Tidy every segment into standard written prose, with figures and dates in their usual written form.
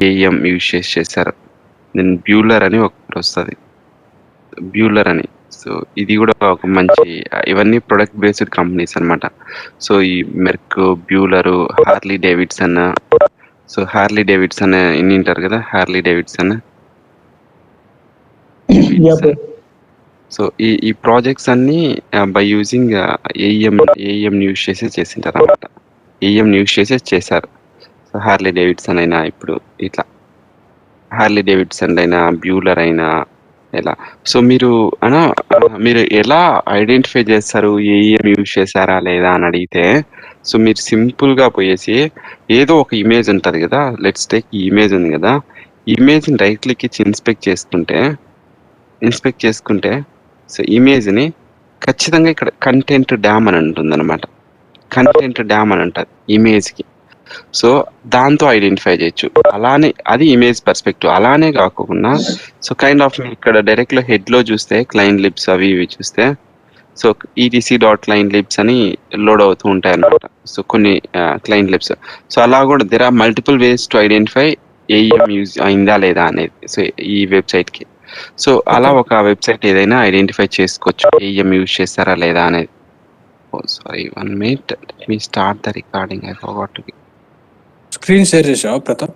AM use చేశారు. Then బ్యూలర్ అని ఒకటి వస్తుంది, బ్యూలర్ అని. సో ఇది కూడా ఒక మంచి, ఇవన్నీ ప్రొడక్ట్ బేస్డ్ కంపెనీస్ అన్నమాట. సో ఈ మెర్క్, బ్యూలరు, Harley Davidson. So Harley Davidson వింటారు కదా, హార్లీ డేవిడ్సన్. సో ఈ ప్రాజెక్ట్స్ అన్ని బై యూజింగ్ ఏఎం యూజ్ చేసింటారు అనమాట. ఏఎం యూజ్ చేశారు. సో హార్లీ డేవిడ్సన్ అయినా, ఇప్పుడు ఇట్లా హార్లీ డేవిడ్సన్ అయినా, బ్యూలర్ అయినా ఎలా. సో మీరు ఎలా ఐడెంటిఫై చేస్తారు ఏఎం యూజ్ చేశారా లేదా అని అడిగితే, సో మీరు సింపుల్ గా పోయేసి ఏదో ఒక ఇమేజ్ ఉంటుంది కదా, లెట్స్ టేక్ ఈ ఇమేజ్ ఉంది కదా, ఇమేజ్ ని రైట్ క్లిక్ ఇచ్చి ఇన్స్పెక్ట్ చేసుకుంటే సో ఇమేజ్ ని ఖచ్చితంగా ఇక్కడ కంటెంట్ డ్యామ్ అని ఉంటుంది అనమాట. కంటెంట్ డ్యామ్ అని అంటారు ఇమేజ్ కి. సో దాంతో ఐడెంటిఫై చేయొచ్చు. అలానే అది ఇమేజ్ పర్స్పెక్టివ్. అలానే కాకుండా సో కైండ్ ఆఫ్ ఇక్కడ డైరెక్ట్ లో హెడ్ లో చూస్తే క్లైంట్ లిబ్స్ అవి ఇవి చూస్తే సో etc.client-libs అని లోడ్ అవుతూ ఉంటాయి అన్నమాట. సో కొన్ని క్లైంట్ లిబ్స్. సో అలా కూడా there are multiple ways to identify AM use అయిందా లేదా అనేది. సో ఈ వెబ్సైట్ కి సో అలా ఒక వెబ్సైట్ ఏదైనా ఐడెంటిఫై చేసుకోవచ్చు ఏఎం యూజ్ చేస్తారా లేదా అనేది. Sorry, 1 minute, let me start the recording. I forgot to. Screen share చేసావా ప్రతాప్?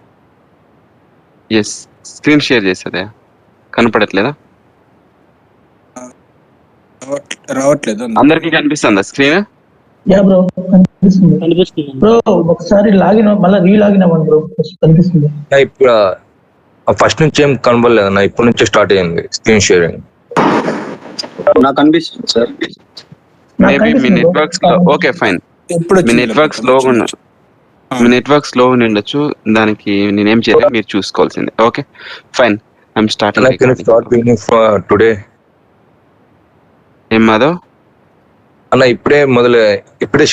ఎస్, స్క్రీన్ షేర్ చేసేదే కనపడట్లేదా? రావట్లేదు. అందరికి కనిపిస్తుందా స్క్రీన్? యా బ్రో, కనిపిస్తుంది బ్రో. ఒకసారి లాగిన్ మళ్ళీ రీలాగిన్ అవ్వండి బ్రో, కనిపిస్తుంది. ఇప్పుడు ఫస్ట్ నుంచి ఏం కనబడలేదు అన్న, ఇప్పటి నుంచే స్టార్ట్ అయ్యింది స్క్రీన్ షేరింగ్. నాకు కనిపిస్తుంది సార్. మేబీ మీ నెట్వర్క్ స్లో. ఓకే ఫైన్, మీ నెట్వర్క్ స్లోగా ఉండొచ్చు, మీ నెట్వర్క్ స్లో ఉండొచ్చు. దానికి నేనేం చేయలేదు, మీరు చూసుకోవాల్సిందే. Okay fine, I'm starting today. ఏం మాధవ్ అన్న ఇప్పుడే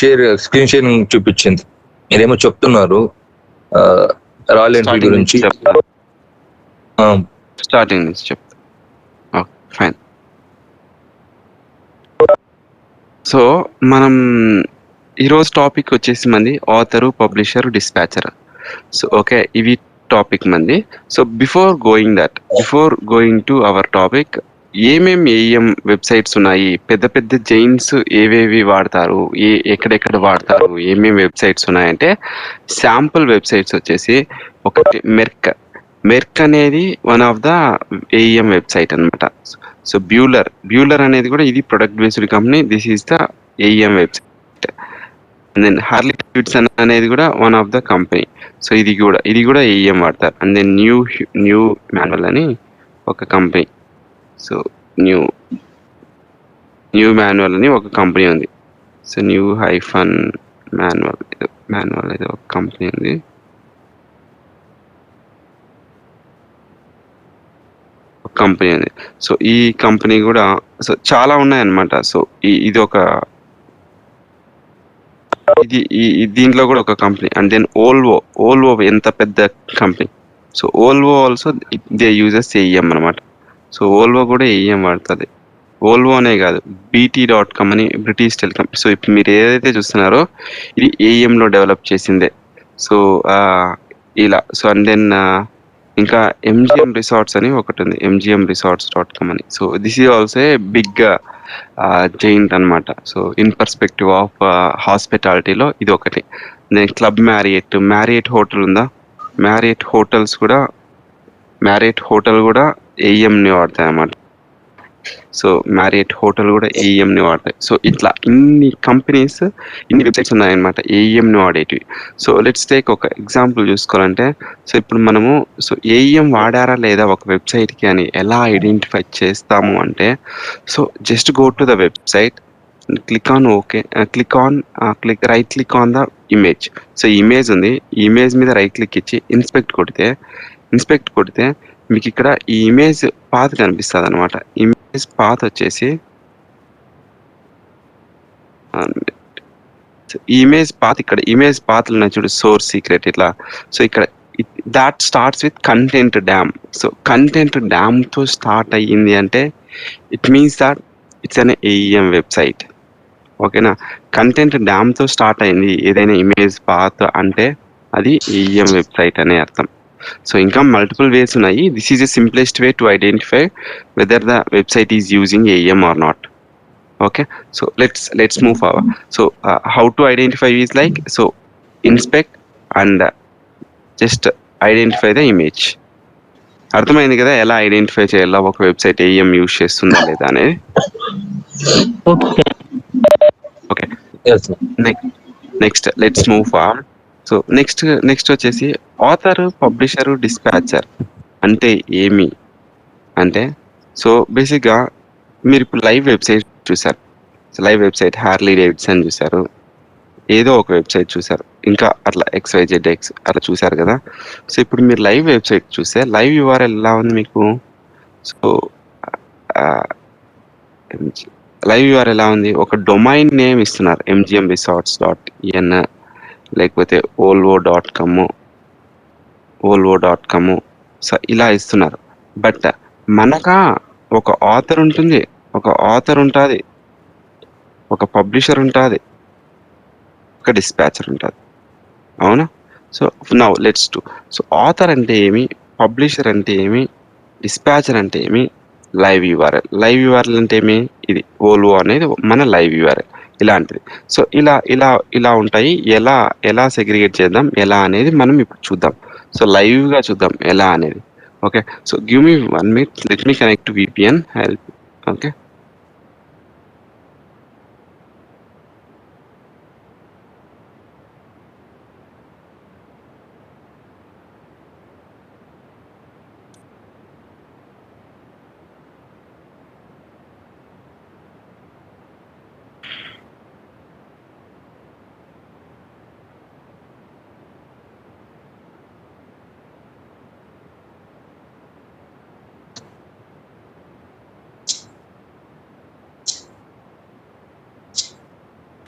స్క్రీన్ షేరింగ్ చూపించింది. మీరేమో చెప్తున్నారు రాయల్ ఎన్ఫీల్డ్ గురించి. స్టార్టింగ్ నుంచి చెప్తా. Okay fine. సో మనం ఈరోజు టాపిక్ వచ్చేసి మంది author, publisher, dispatcher. So okay, ఇవి టాపిక్ మంది. So before going to our topic, ఏమేమి ఏఎం వెబ్సైట్స్ ఉన్నాయి, పెద్ద పెద్ద జైన్స్ ఏవేవి వాడతారు, ఎక్కడెక్కడ వాడతారు, ఏమేమి వెబ్సైట్స్ ఉన్నాయంటే శాంపుల్ వెబ్సైట్స్ వచ్చేసి ఒకటి మెర్క్ అనేది one of the AM website అనమాట. సో బ్యూలర్ అనేది కూడా ఇది product based company. This is the AM website. And then Harley Davidson అనేది కూడా one of the company. So ఇది కూడా ఏఎం వాడతారు. అండ్ దెన్ న్యూ మాన్యువల్ అని ఒక కంపెనీ. సో న్యూ మాన్యువల్ అని ఒక కంపెనీ ఉంది. సో న్యూ హైఫన్ మాన్యువల్ ఏదో ఒక కంపెనీ ఉంది. సో ఈ కంపెనీ కూడా సో చాలా ఉన్నాయన్నమాట. సో ఇది దీంట్లో కూడా ఒక కంపెనీ. అండ్ దెన్ ఓల్వో ఎంత పెద్ద company. So Volvo also they uses AM అనమాట. సో ఓల్వో కూడా ఏఎం వాడుతుంది. ఓల్వో అనే కాదు, BT.com అని బ్రిటిష్ టెలికాం. సో ఇప్పుడు మీరు ఏదైతే చూస్తున్నారో ఇది ఏఎంలో డెవలప్ చేసిందే. సో ఇలా. సో అండ్ దెన్ ఇంకా MGM రిసార్ట్స్ అని ఒకటి ఉంది, MGMresorts.com అని. So this is also a big giant అనమాట. సో ఇన్ పర్స్పెక్టివ్ ఆఫ్ హాస్పిటాలిటీలో ఇది ఒకటి. దెన్ క్లబ్ మ్యారియట్ హోటల్ ఉందా, మ్యారియట్ హోటల్ కూడా ఏఎంని వాడతాయి అన్నమాట. సో మ్యారియట్ హోటల్ కూడా ఏఎంని వాడతాయి. సో ఇట్లా ఇన్ని కంపెనీస్, ఇన్ని వెబ్సైట్స్ ఉన్నాయన్నమాట ఏఎంని వాడేటివి. సో లెట్స్ టేక్ ఒక ఎగ్జాంపుల్ చూసుకోవాలంటే, సో ఇప్పుడు మనము సో ఏఎం వాడారా లేదా ఒక వెబ్సైట్కి అని ఎలా ఐడెంటిఫై చేస్తాము అంటే, so just go to the website, click on right click on the image. So image ఉంది, ఈ ఇమేజ్ మీద రైట్ క్లిక్ ఇచ్చి ఇన్స్పెక్ట్ కొడితే మీకు ఇక్కడ ఈ ఇమేజ్ పాత్ కనిపిస్తుంది అనమాట. ఇమేజ్ పాత్ వచ్చేసి ఇక్కడ ఇమేజ్ పాత్లు ఉన్నాయి చూడు, సోర్స్ సీక్రెట్ ఇట్లా. సో ఇక్కడ that starts with content dam. So content dam తో స్టార్ట్ అయ్యింది అంటే it means that it's an AM website. ఓకేనా, కంటెంట్ డ్యామ్ తో స్టార్ట్ అయింది ఏదైనా ఇమేజ్ పాత్ అంటే అది ఏఎం వెబ్సైట్ అనే అర్థం. సో ఇంకా మల్టిపుల్ వేస్ ఉన్నాయి. This is a simplest way to identify whether the website is using AM or not. Okay, so let's move forward. So how to identify is like, so inspect and just identify the image. అర్థమైంది కదా ఎలా identify చేయాలో ఒక website AM use చేస్తుందా లేదా అనేది. Okay, next let's move forward. So next వచ్చేసి author, publisher, dispatcher అంటే ఏమి అంటే, సో బేసిక్గా మీరు ఇప్పుడు లైవ్ వెబ్సైట్ చూసారు, లైవ్ వెబ్సైట్ హార్లీ డేవిడ్సన్ చూసారు, ఏదో ఒక వెబ్సైట్ చూసారు, ఇంకా అట్లా XYZX అట్లా చూసారు కదా. సో ఇప్పుడు మీరు లైవ్ వెబ్సైట్ చూస్తే లైవ్ URL ఎలా ఉంది మీకు? సో లైవ్ URL ఎలా ఉంది? ఒక డొమైన్ నేమ్ ఇస్తున్నారు, mgmresorts.in లేకపోతే volvo.com. సో ఇలా ఇస్తున్నారు. బట్ మనకా ఒక ఆథర్ ఉంటుంది, ఒక పబ్లిషర్ ఉంటుంది, ఒక డిస్పాచర్ ఉంటుంది, అవునా? So now let's do. So author అంటే ఏమి, పబ్లిషర్ అంటే ఏమి, డిస్పాచర్ అంటే ఏమి, లైవ్ URL అంటే ఏమి? ఇది ఓల్వో అనేది మన లైవ్ URL ఇలాంటిది. సో ఇలా ఉంటాయి. ఎలా సెగ్రిగేట్ చేద్దాం ఎలా అనేది మనం ఇప్పుడు చూద్దాం. సో లైవ్గా చూద్దాం ఎలా అనేది. Okay, so give me 1 minute, let me connect to VPN, help. Okay,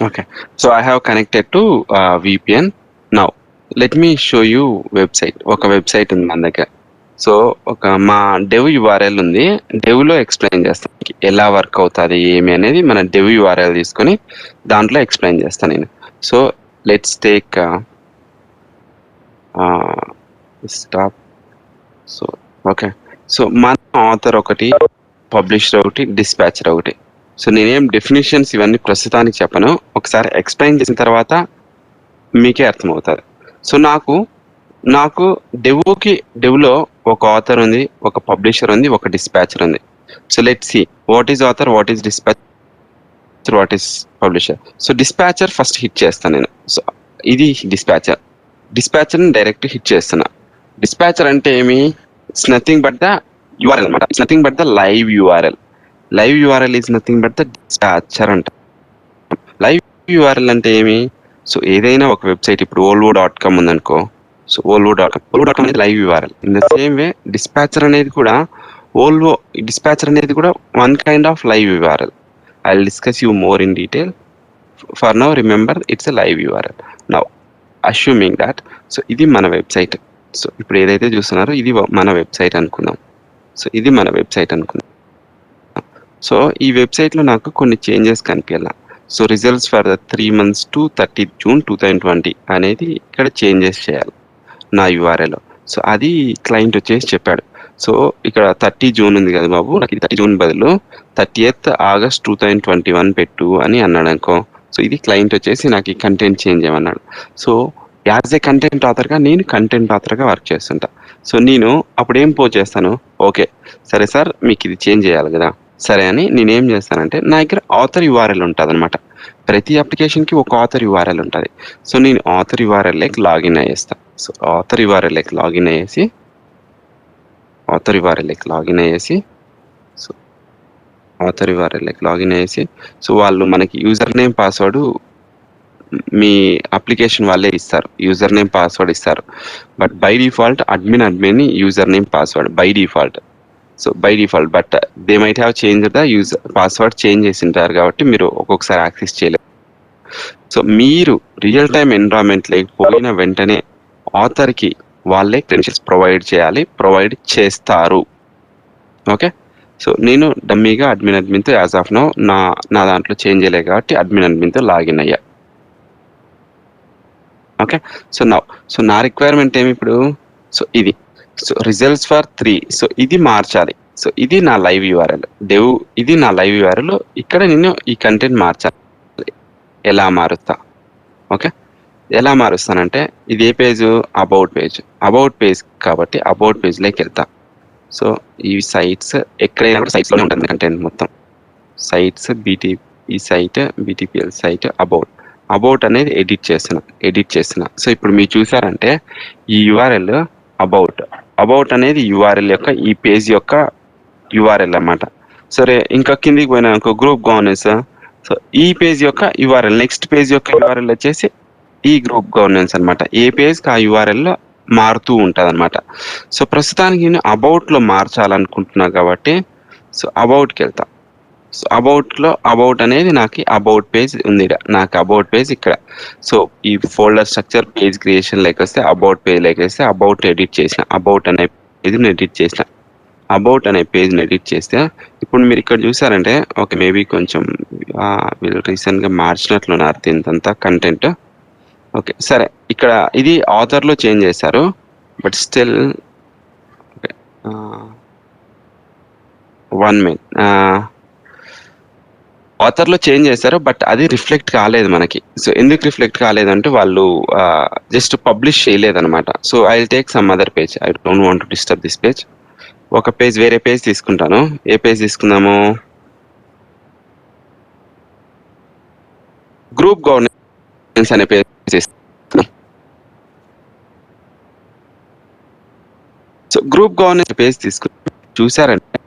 okay, so I have connected to VPN. Now let me show you website. ఒక వెబ్సైట్ ఉంది మన దగ్గర. సో మా డెవ్ URL ఉంది. డెవ్లో ఎక్స్ప్లెయిన్ చేస్తాను ఎలా వర్క్ అవుతుంది ఏమి అనేది. మన డెవ్ URL తీసుకొని దాంట్లో ఎక్స్ప్లెయిన్ చేస్తాను నేను. So let's take stop. So okay, so మన ఆథర్ ఒకటి, పబ్లిషర్ ఒకటి, డిస్పాచర్ ఒకటి. సో నేనేం డెఫినేషన్స్ ఇవన్నీ ప్రస్తుతానికి చెప్పను, ఒకసారి ఎక్స్ప్లెయిన్ చేసిన తర్వాత మీకే అర్థమవుతుంది. సో నాకు డెవ్లో ఒక ఆథర్ ఉంది, ఒక పబ్లిషర్ ఉంది, ఒక డిస్పాచర్ ఉంది. So let's see what is author, what is dispatcher, what is publisher. So dispatcher first hit చేస్తాను నేను. సో ఇది డిస్పాచర్ని డైరెక్ట్ హిట్ చేస్తున్నా. డిస్పాచర్ అంటే ఏమి? It's nothing but the URL అనమాట. It's nothing but the live URL. Live URL is nothing but the dispatcher అంట. Live URL అంటే ఏమి? సో ఏదైనా ఒక వెబ్సైట్, ఇప్పుడు volvo.com ఉందనుకో, సో volvo.com అనేది live URL. In the same way dispatcher అనేది కూడా one kind of live URL. I will discuss you more in detail. For now remember it's a live URL. Now assuming that, so ఇది మన website. So ఇప్పుడు ఏదైతే చూస్తున్నారో ఇది మన website అనుకుందాం. సో ఇది మన వెబ్సైట్ అనుకుందాం. సో ఈ వెబ్సైట్లో నాకు కొన్ని చేంజెస్ కనిపించాల. So results for the 3 months to 30th June 2020 అనేది ఇక్కడ చేంజెస్ చేయాలి నా URL. సో అది క్లయింట్ వచ్చేసి చెప్పాడు. సో ఇక్కడ 30 June ఉంది కదా బాబు, నాకు ఇది 30 June బదులు 30th August 2021 పెట్టు అని అన్నాడు అనుకో. సో ఇది క్లయింట్ వచ్చేసి నాకు ఈ కంటెంట్ చేంజ్ చేయమన్నాడు. సో యాజ్ ఏ కంటెంట్ ఆథర్గా నేను కంటెంట్ ఆథర్గా వర్క్ చేస్తుంటా. సో నేను అప్పుడు ఏం పోస్ట్ చేస్తాను, ఓకే సరే సార్ మీకు ఇది చేంజ్ చేయాలి కదా, సరే అని నేనేం చేస్తానంటే నా దగ్గర ఆథర్ URL ఉంటుంది అనమాట. ప్రతి అప్లికేషన్కి ఒక ఆథర్ URL ఉంటుంది. సో నేను ఆథర్ URLకి లాగిన్ అయ్యేస్తాను. సో ఆథర్ URLకి లాగిన్ అయ్యేసి సో వాళ్ళు మనకి యూజర్ నేమ్ పాస్వర్డ్ మీ అప్లికేషన్ వాళ్ళే ఇస్తారు, యూజర్ నేమ్ పాస్వర్డ్ ఇస్తారు. But by default admin user name password by default. So by default, but they might have change the user password change చేసి ఉంటారు కాబట్టి మీరు ఒక్కొక్కసారి యాక్సెస్ చేయలేరు. సో మీరు రియల్ టైమ్ ఎన్విరాన్మెంట్ లేకపోయిన వెంటనే ఆథర్కి వాళ్ళే క్రెడెన్షియల్స్ ప్రొవైడ్ చేస్తారు. ఓకే, సో నేను డమ్మీగా అడ్మిన్తో యాజ్ ఆఫ్ నౌ నా దాంట్లో చేంజ్ చేయలేదు కాబట్టి అడ్మిన్తో లాగిన్ అయ్యా. ఓకే, సో నా రిక్వైర్మెంట్ ఏమి ఇప్పుడు? సో ఇది సో రిజల్ట్స్ ఫర్ 3. సో ఇది మార్చాలి. సో ఇది నా లైవ్ యూఆర్ఎల్ ఇది నా లైవ్ యూఆర్ఎల్. ఇక్కడ నేను ఈ కంటెంట్ మార్చాలి. ఎలా మారుస్తా? ఓకే, ఎలా మారుస్తానంటే ఇది ఏ పేజ్? అబౌట్ పేజ్ కాబట్టి అబౌట్ పేజ్లోకి వెళ్తా. సో ఈ సైట్స్ ఎక్కడైనా కూడా సైట్స్లోనే ఉంటుంది కంటెంట్ మొత్తం. సైట్స్ ఈ సైట్ బీటీపీఎల్ సైట్ అబౌట్ అనేది ఎడిట్ చేస్తున్నా. సో ఇప్పుడు మీరు చూసారంటే ఈ యూఆర్ఎల్ అబౌట్ అనేది యూఆర్ఎల్ యొక్క ఈ పేజ్ యొక్క యూఆర్ఎల్ అన్నమాట. సరే, ఇంకా కిందికి పోయినా గ్రూప్ గవర్నెన్స్. సో ఈ పేజ్ యొక్క యూఆర్ఎల్, నెక్స్ట్ పేజ్ యొక్క యూఆర్ఎల్ వచ్చేసి ఈ గ్రూప్ గవర్నెన్స్ అన్నమాట. ఏ పేజ్కి ఆ యూఆర్ఎల్ మారుతూ ఉంటుంది అనమాట. సో ప్రస్తుతానికి నేను అబౌట్లో మార్చాలనుకుంటున్నా కాబట్టి సో అబౌట్కి వెళ్తా. సో అబౌట్ అనేది నాకు అబౌట్ పేజ్ ఉంది. నాకు అబౌట్ పేజ్ ఇక్కడ. సో ఈ folder structure page creation like వస్తే అబౌట్ పేజ్ లైక్ వస్తే అబౌట్ ఎడిట్ చేసిన అబౌట్ అనే పేజ్ని ఎడిట్ చేస్తే ఇప్పుడు మీరు ఇక్కడ చూసారంటే ఓకే, మేబీ కొంచెం వీళ్ళు రీసెంట్గా మార్చినట్లున్నారు దీంతంతా కంటెంట్. ఓకే సరే, ఇక్కడ ఇది ఆథర్లో చేంజ్ చేశారు బట్ స్టిల్ ఓకే 1 మినిట్. ఆథర్లో చేంజ్ చేశారు బట్ అది రిఫ్లెక్ట్ కాలేదు మనకి. సో ఎందుకు రిఫ్లెక్ట్ కాలేదంటే వాళ్ళు జస్ట్ పబ్లిష్ చేయలేదన్నమాట. So I will take some other page. I don't want to disturb this page. ఒక పేజ్, వేరే పేజ్ తీసుకుంటాను. ఏ పేజ్ తీసుకుందాము? గ్రూప్ గవర్నెన్స్ అనే పేజ్ తీసుకుందాం. సో గ్రూప్ గవర్నెన్స్ పేజ్ తీసుకుంటాం. చూసారంటే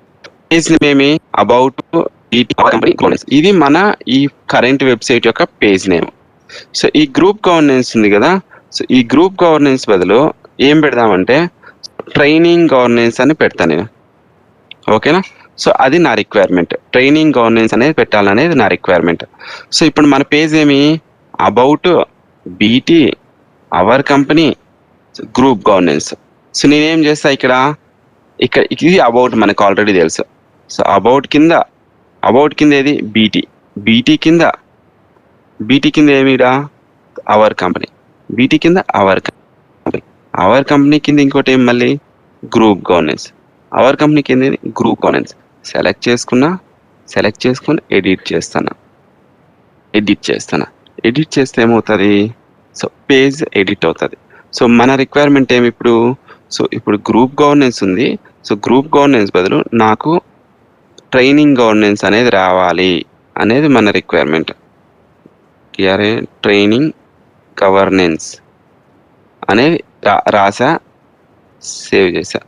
పేజ్ నేమ్ అబౌట్ ఇది మన ఈ కరెంట్ వెబ్సైట్ యొక్క పేజ్ నేమ్. సో ఈ గ్రూప్ గవర్నెన్స్ ఉంది కదా, సో ఈ గ్రూప్ గవర్నెన్స్ బదులు ఏం పెడదామంటే ట్రైనింగ్ గవర్నెన్స్ అని పెడతాను నేను. ఓకేనా? సో అది నా రిక్వైర్మెంట్. ట్రైనింగ్ గవర్నెన్స్ అనేది పెట్టాలనేది నా రిక్వైర్మెంట్. సో ఇప్పుడు మన పేజ్ ఏమి? About BT hour company group governance. So నేనేం చేస్తా ఇక్కడ ఇది అబౌట్ మనకు ఆల్రెడీ తెలుసు. సో అబౌట్ కింద ఏది? బీటీ కింద ఏమిరా? Our company. బీటీ కింద అవర్ కంపెనీ కింద ఇంకోటి ఏం మళ్ళీ? Group governance. అవర్ కంపెనీ కింద గ్రూప్ గవర్నెన్స్. సెలెక్ట్ చేసుకుని ఎడిట్ చేస్తే ఏమవుతుంది? సో పేజ్ ఎడిట్ అవుతుంది. సో మన రిక్వైర్మెంట్ ఏమి ఇప్పుడు? సో ఇప్పుడు గ్రూప్ గవర్నెన్స్ ఉంది. సో గ్రూప్ గవర్నెన్స్ బదులు నాకు ట్రైనింగ్ గవర్నెన్స్ అనేది రావాలి అనేది మన రిక్వైర్మెంట్. ట్రైనింగ్ గవర్నెన్స్ అనేది రాసా, సేవ్ చేసా.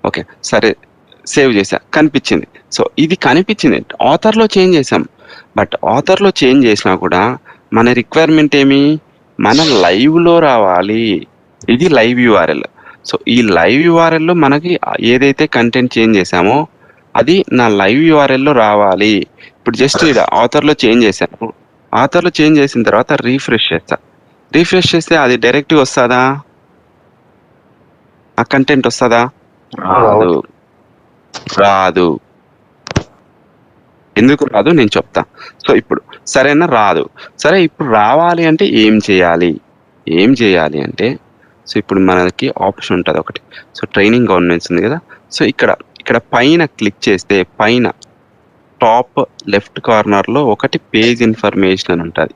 ఓకే సరే, సేవ్ చేసా, కనిపించింది. సో ఇది కనిపించింది. ఆథర్లో చేంజ్ చేసాం బట్ ఆథర్లో చేంజ్ చేసినా కూడా మన రిక్వైర్మెంట్ ఏమి? మన లైవ్లో రావాలి. ఇది లైవ్ యూఆర్ఎల్. సో ఈ లైవ్ యూఆర్ఎల్లో మనకి ఏదైతే కంటెంట్ చేంజ్ చేసామో అది నా లైవ్ యూఆర్ఎల్లో రావాలి. ఇప్పుడు జస్ట్ ఇది ఆథర్లో చేంజ్ చేశాను. ఆథర్లో చేంజ్ చేసిన తర్వాత రీఫ్రెష్ చేస్తే అది డైరెక్ట్గా వస్తుందా? ఆ కంటెంట్ వస్తుందా? రాదు. ఎందుకు రాదు నేను చెప్తా. సో ఇప్పుడు సరేనా, రాదు. సరే, ఇప్పుడు రావాలి అంటే ఏం చేయాలి అంటే సో ఇప్పుడు మనకి ఆప్షన్ ఉంటుంది ఒకటి. సో ట్రైనింగ్ గవర్నెన్స్ ఉంది కదా, సో ఇక్కడ పైన క్లిక్ చేస్తే పైన టాప్ లెఫ్ట్ కార్నర్లో ఒకటి పేజ్ ఇన్ఫర్మేషన్ అని ఉంటుంది.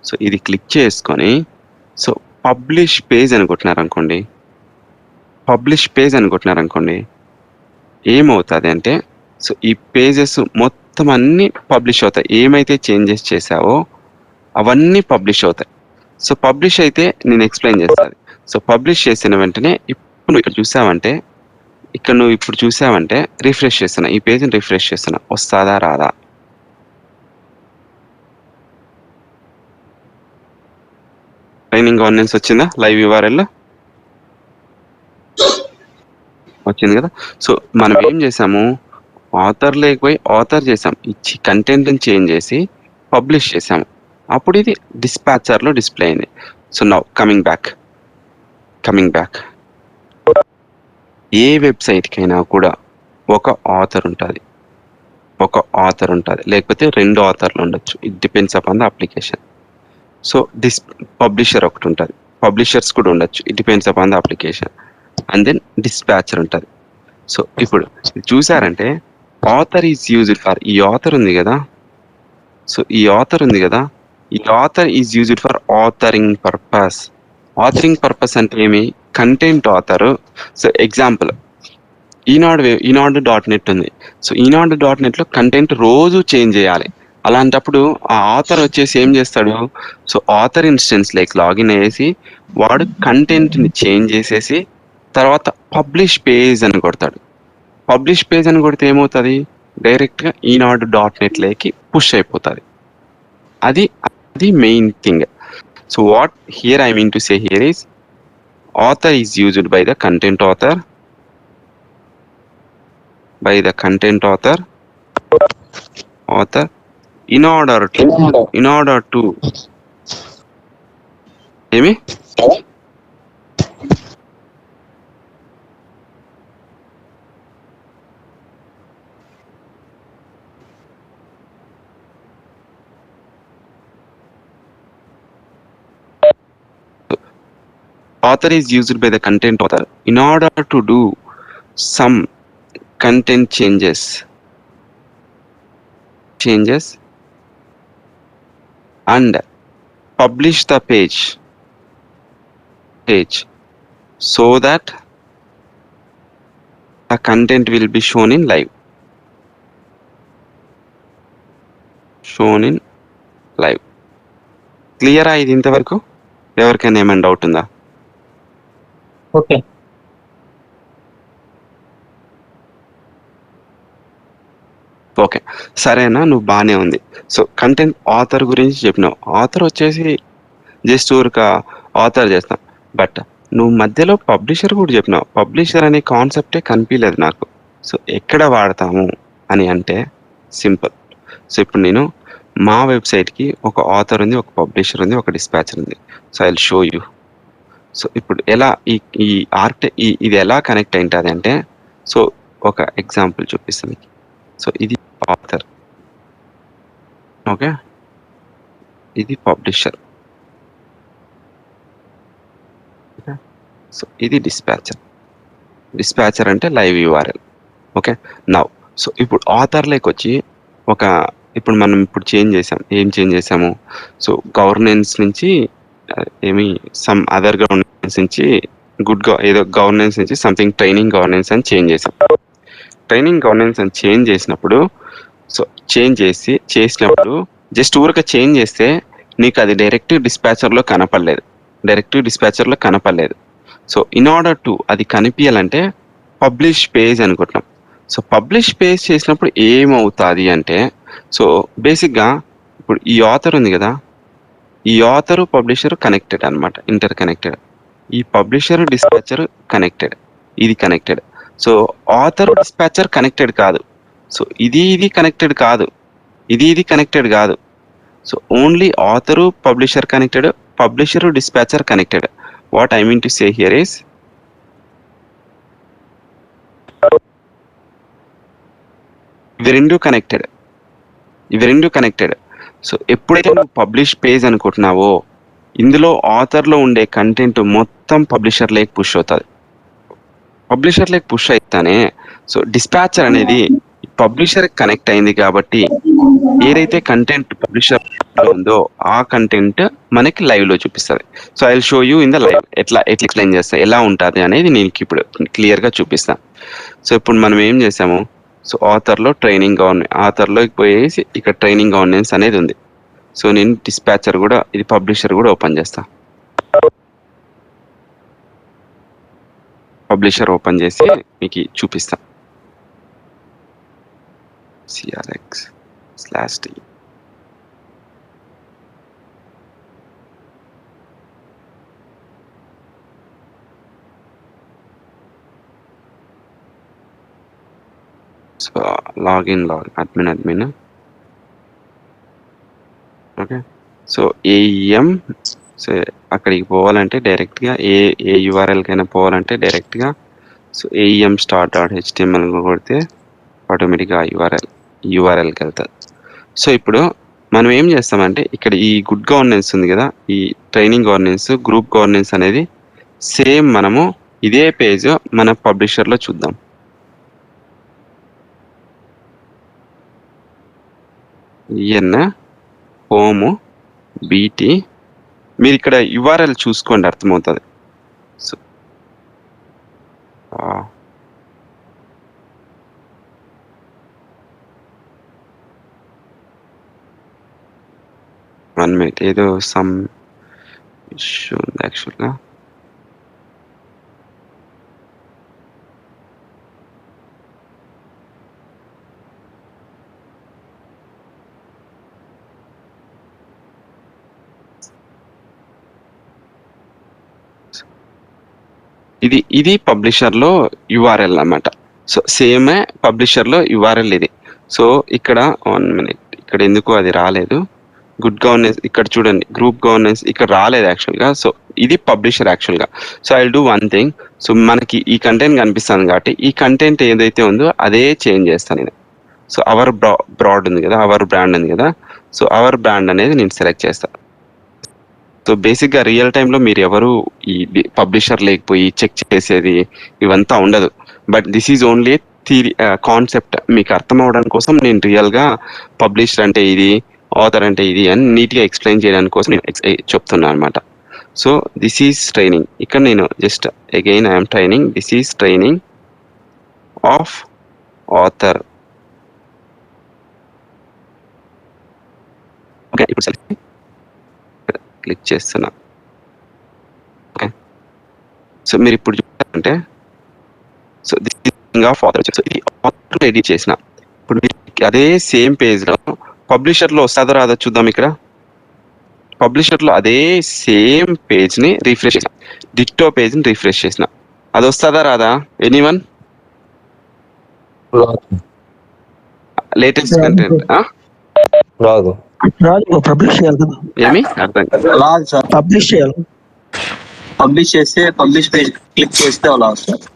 సో ఇది క్లిక్ చేసుకొని సో పబ్లిష్ పేజ్ అనుకుంటున్నారనుకోండి, ఏమవుతుంది అంటే సో ఈ పేజెస్ మొత్తం అన్నీ పబ్లిష్ అవుతాయి. ఏమైతే చేంజెస్ చేసావో అవన్నీ పబ్లిష్ అవుతాయి. సో పబ్లిష్ అయితే నేను ఎక్స్ప్లెయిన్ చేస్తాను. సో పబ్లిష్ చేసిన వెంటనే ఇప్పుడు నువ్వు ఇప్పుడు చూసావంటే రిఫ్రెష్ చేస్తున్నా, ఈ పేజ్ని రిఫ్రెష్ చేస్తున్నా, వస్తుందా రాదా? ట్రైనింగ్ గవర్నెన్స్ వచ్చిందా? లైవ్ యూఆర్ఎల్ వచ్చింది కదా. సో మనం ఏం చేసాము? ఆథర్ లేకపోయి ఆథర్ చేసాం, ఇచ్చి కంటెంట్ని చేంజ్ చేసి పబ్లిష్ చేసాము. అప్పుడు ఇది డిస్పాచర్లో డిస్ప్లే అయింది. సో నౌ కమింగ్ బ్యాక్ ఏ వెబ్సైట్కైనా కూడా ఒక ఆథర్ ఉంటుంది, లేకపోతే 2 ఆథర్లు ఉండొచ్చు. It depends upon the application. So publisher ఒకటి ఉంటుంది, పబ్లిషర్స్ కూడా ఉండొచ్చు. It depends upon the application. And then dispatcher ఉంటుంది. సో ఇప్పుడు చూసారంటే ఆథర్ ఈజ్ యూజ్డ్ ఫర్, ఈ ఆథర్ ఉంది కదా, సో ఈ ఆథర్ ఉంది కదా, ఈ author is used for authoring purpose. Authoring purpose అంటే ఏమి? Content author. సో ఎగ్జాంపుల్ ఈనాడు.net ఉంది. సో ఈనాడు.netలో కంటెంట్ రోజు చేంజ్ చేయాలి. అలాంటప్పుడు ఆ ఆథర్ వచ్చేసి ఏం చేస్తాడు? So author instance like login అయ్యేసి వాడు కంటెంట్ని చేంజ్ చేసేసి తర్వాత పబ్లిష్ పేజ్ అని కొడతాడు. పబ్లిష్ పేజ్ అని కొడితే ఏమవుతుంది? డైరెక్ట్గా ఈనాడు.netలోకి పుష్ అయిపోతుంది. అది main thing. So what here I mean to say here is author is used by the content author, in order to ఏమి author is used by the content author in order to do some content changes and publish the page so that the content will be shown in live. Clear ఆ? ఇది ఇంతవరకు ఎవరికైనా ఏమైనా doubt ఉందా? Okay. Okay సరేనా, నువ్వు బాగానే ఉంది. సో కంటెంట్ ఆథర్ గురించి చెప్పినావు. ఆథర్ వచ్చేసి జస్ట్ ఊరిక ఆథర్ చేస్తాం. బట్ నువ్వు మధ్యలో పబ్లిషర్ కూడా చెప్పినావు. పబ్లిషర్ అనే కాన్సెప్టే కనిపించలేదు నాకు. సో ఎక్కడ వాడతాము అని అంటే సింపుల్. సో ఇప్పుడు నేను మా వెబ్సైట్కి ఒక ఆథర్ ఉంది, ఒక పబ్లిషర్ ఉంది, ఒక డిస్పాచర్ ఉంది. So I will show you. So ఇప్పుడు ఎలా ఇది ఎలా కనెక్ట్ అయింటుంది అంటే, సో ఒక ఎగ్జాంపుల్ చూపిస్తుంది. సో ఇది ఆథర్, ఓకే, ఇది పబ్లిషర్, సో ఇది డిస్పాచర్ అంటే live URL. Okay now so ఇప్పుడు ఆథర్లోకి వచ్చి ఇప్పుడు మనం చేంజ్ చేసాము. సో గవర్నెన్స్ నుంచి సమ్ అదర్ గవర్నెన్స్ నుంచి ఏదో గవర్నెన్స్ నుంచి సంథింగ్ ట్రైనింగ్ గవర్నెన్స్ అని చేంజ్ చేసాం. ట్రైనింగ్ గవర్నెన్స్ అని చేంజ్ చేసినప్పుడు జస్ట్ ఊరిక చేంజ్ చేస్తే నీకు అది డైరెక్ట్ డిస్పాచర్లో కనపడలేదు. సో ఇన్ ఆర్డర్ టు అది కనిపించాలంటే పబ్లిష్ పేజ్ అనుకుంటున్నాం. సో పబ్లిష్ పేజ్ చేసినప్పుడు ఏమవుతుంది అంటే, సో బేసిక్గా ఇప్పుడు ఈ ఆథర్ ఉంది కదా, ఈ ఆథరు పబ్లిషర్ కనెక్టెడ్ అనమాట, ఇంటర్ కనెక్టెడ్. ఈ పబ్లిషర్ డిస్పాచర్ కనెక్టెడ్, ఇది connected. So author dispatcher connected కాదు. సో ఇది కనెక్టెడ్ కాదు, ఇది కనెక్టెడ్ కాదు. So only author publisher connected, publisher dispatcher connected. What I mean to say here is ఇవి రెండు కనెక్టెడ్. సో ఎప్పుడైతే నువ్వు పబ్లిష్ పేజ్ అనుకుంటున్నావో, ఇందులో ఆథర్లో ఉండే కంటెంట్ మొత్తం పబ్లిషర్లోకి పుష్ అవుతుంది. పబ్లిషర్లోకి పుష్ అయితేనే సో డిస్పాచర్ అనేది పబ్లిషర్ కనెక్ట్ అయింది కాబట్టి ఏదైతే కంటెంట్ పబ్లిషర్ ఉందో ఆ కంటెంట్ మనకి లైవ్లో చూపిస్తుంది. So I will show you in the live ఎట్లా ఎక్స్ప్లెయిన్ చేస్తా, ఎలా ఉంటుంది అనేది నేను ఇప్పుడు క్లియర్గా చూపిస్తాను. సో ఇప్పుడు మనం ఏం చేసాము, సో ఆథర్లోకి పోయేసి ఇక్కడ ట్రైనింగ్ గవర్నెన్స్ అనేది ఉంది. సో నేను డిస్పాచర్ కూడా, ఇది పబ్లిషర్ కూడా ఓపెన్ చేస్తా. పబ్లిషర్ ఓపెన్ చేసి మీకు చూపిస్తా. crx/t so login admin okay. So AEM, so అక్కడికి పోవాలంటే డైరెక్ట్గా ఏ URLకైనా పోవాలంటే డైరెక్ట్గా సో AEM start.html కొడితే ఆటోమేటిక్గా URLకి వెళ్తుంది. సో ఇప్పుడు మనం ఏం చేస్తామంటే ఇక్కడ ఈ గుడ్ గవర్నెన్స్ ఉంది కదా, ఈ ట్రైనింగ్ గవర్నెన్స్, గ్రూప్ గవర్నెన్స్ అనేది సేమ్ మనము ఇదే పేజ్ మన పబ్లిషర్ లో చూద్దాం. ఈఎన్ హోమ్ బీటీ మీరు ఇక్కడ యుఆర్ఎల్ చూసుకోండి, అర్థమవుతుంది. సో 1 minute, ఏదో సమ్ ఇష్యూ ఉంది యాక్చువల్గా. ఇది పబ్లిషర్ లో యుఆర్ఎల్ అన్నమాట. సో సేమ్ పబ్లిషర్ లో యుఆర్ఎల్ ఇది. సో ఇక్కడ 1 minute, ఇక్కడ ఎందుకు అది రాలేదు. గుడ్ గవర్నెన్స్ ఇక్కడ చూడండి, గ్రూప్ గవర్నెన్స్ ఇక్కడ రాలేదు యాక్చువల్గా. సో ఇది పబ్లిషర్ యాక్చువల్గా. So I will do one thing. So మనకి ఈ కంటెంట్ కనిపిస్తుంది కాబట్టి ఈ కంటెంట్ ఏదైతే ఉందో అదే చేంజ్ చేస్తాను నేను. సో అవర్ బ్రాడ్ ఉంది కదా, అవర్ బ్రాండ్ ఉంది కదా, సో అవర్ బ్రాండ్ అనేది నేను సెలెక్ట్ చేస్తాను. సో బేసిక్గా రియల్ టైంలో మీరు ఎవరు ఈ పబ్లిషర్ లేకపోయి చెక్ చేసేది ఇవంతా ఉండదు. But this is only theory concept, మీకు అర్థం అవడానికి కోసం నేను రియల్గా పబ్లిషర్ అంటే ఇది, ఆథర్ అంటే ఇది అని నీట్గా ఎక్స్ప్లెయిన్ చేయడానికి కోసం నేను చెప్తున్నాను అనమాట. So this is training. ఇక్కడ నేను just again I'm training. This is training of author. Okay, ఇప్పుడు సెలెక్ట్ క్లిక్ చేస్తున్నా. ఓకే, సో మీరు ఇప్పుడు చూడాలంటే so this of author. So ఇది ఆథర్ ఎడిట్ చేసిన. ఇప్పుడు మీరు అదే సేమ్ పేజ్లో పబ్లిషర్లో వస్తుందో రాదో చూద్దాం. ఇక్కడ పబ్లిషర్లో అదే సేమ్ పేజ్ని రిఫ్రెష్ చేసిన, డిక్టో పేజ్ని రిఫ్రెష్ చేసిన, అది వస్తుందా రాదా? ఎనీవన్? లేటెస్ట్ కంటెంట్ రాదు. పబ్లిష్ చేయాలి కదా. ఏమి అర్థం కాదు. రాదు సార్. పబ్లిష్ చేయాలి. పబ్లిష్ చేస్తే పబ్లిష్ పేజ్ క్లిక్ చేస్తే అలా వస్తుంది.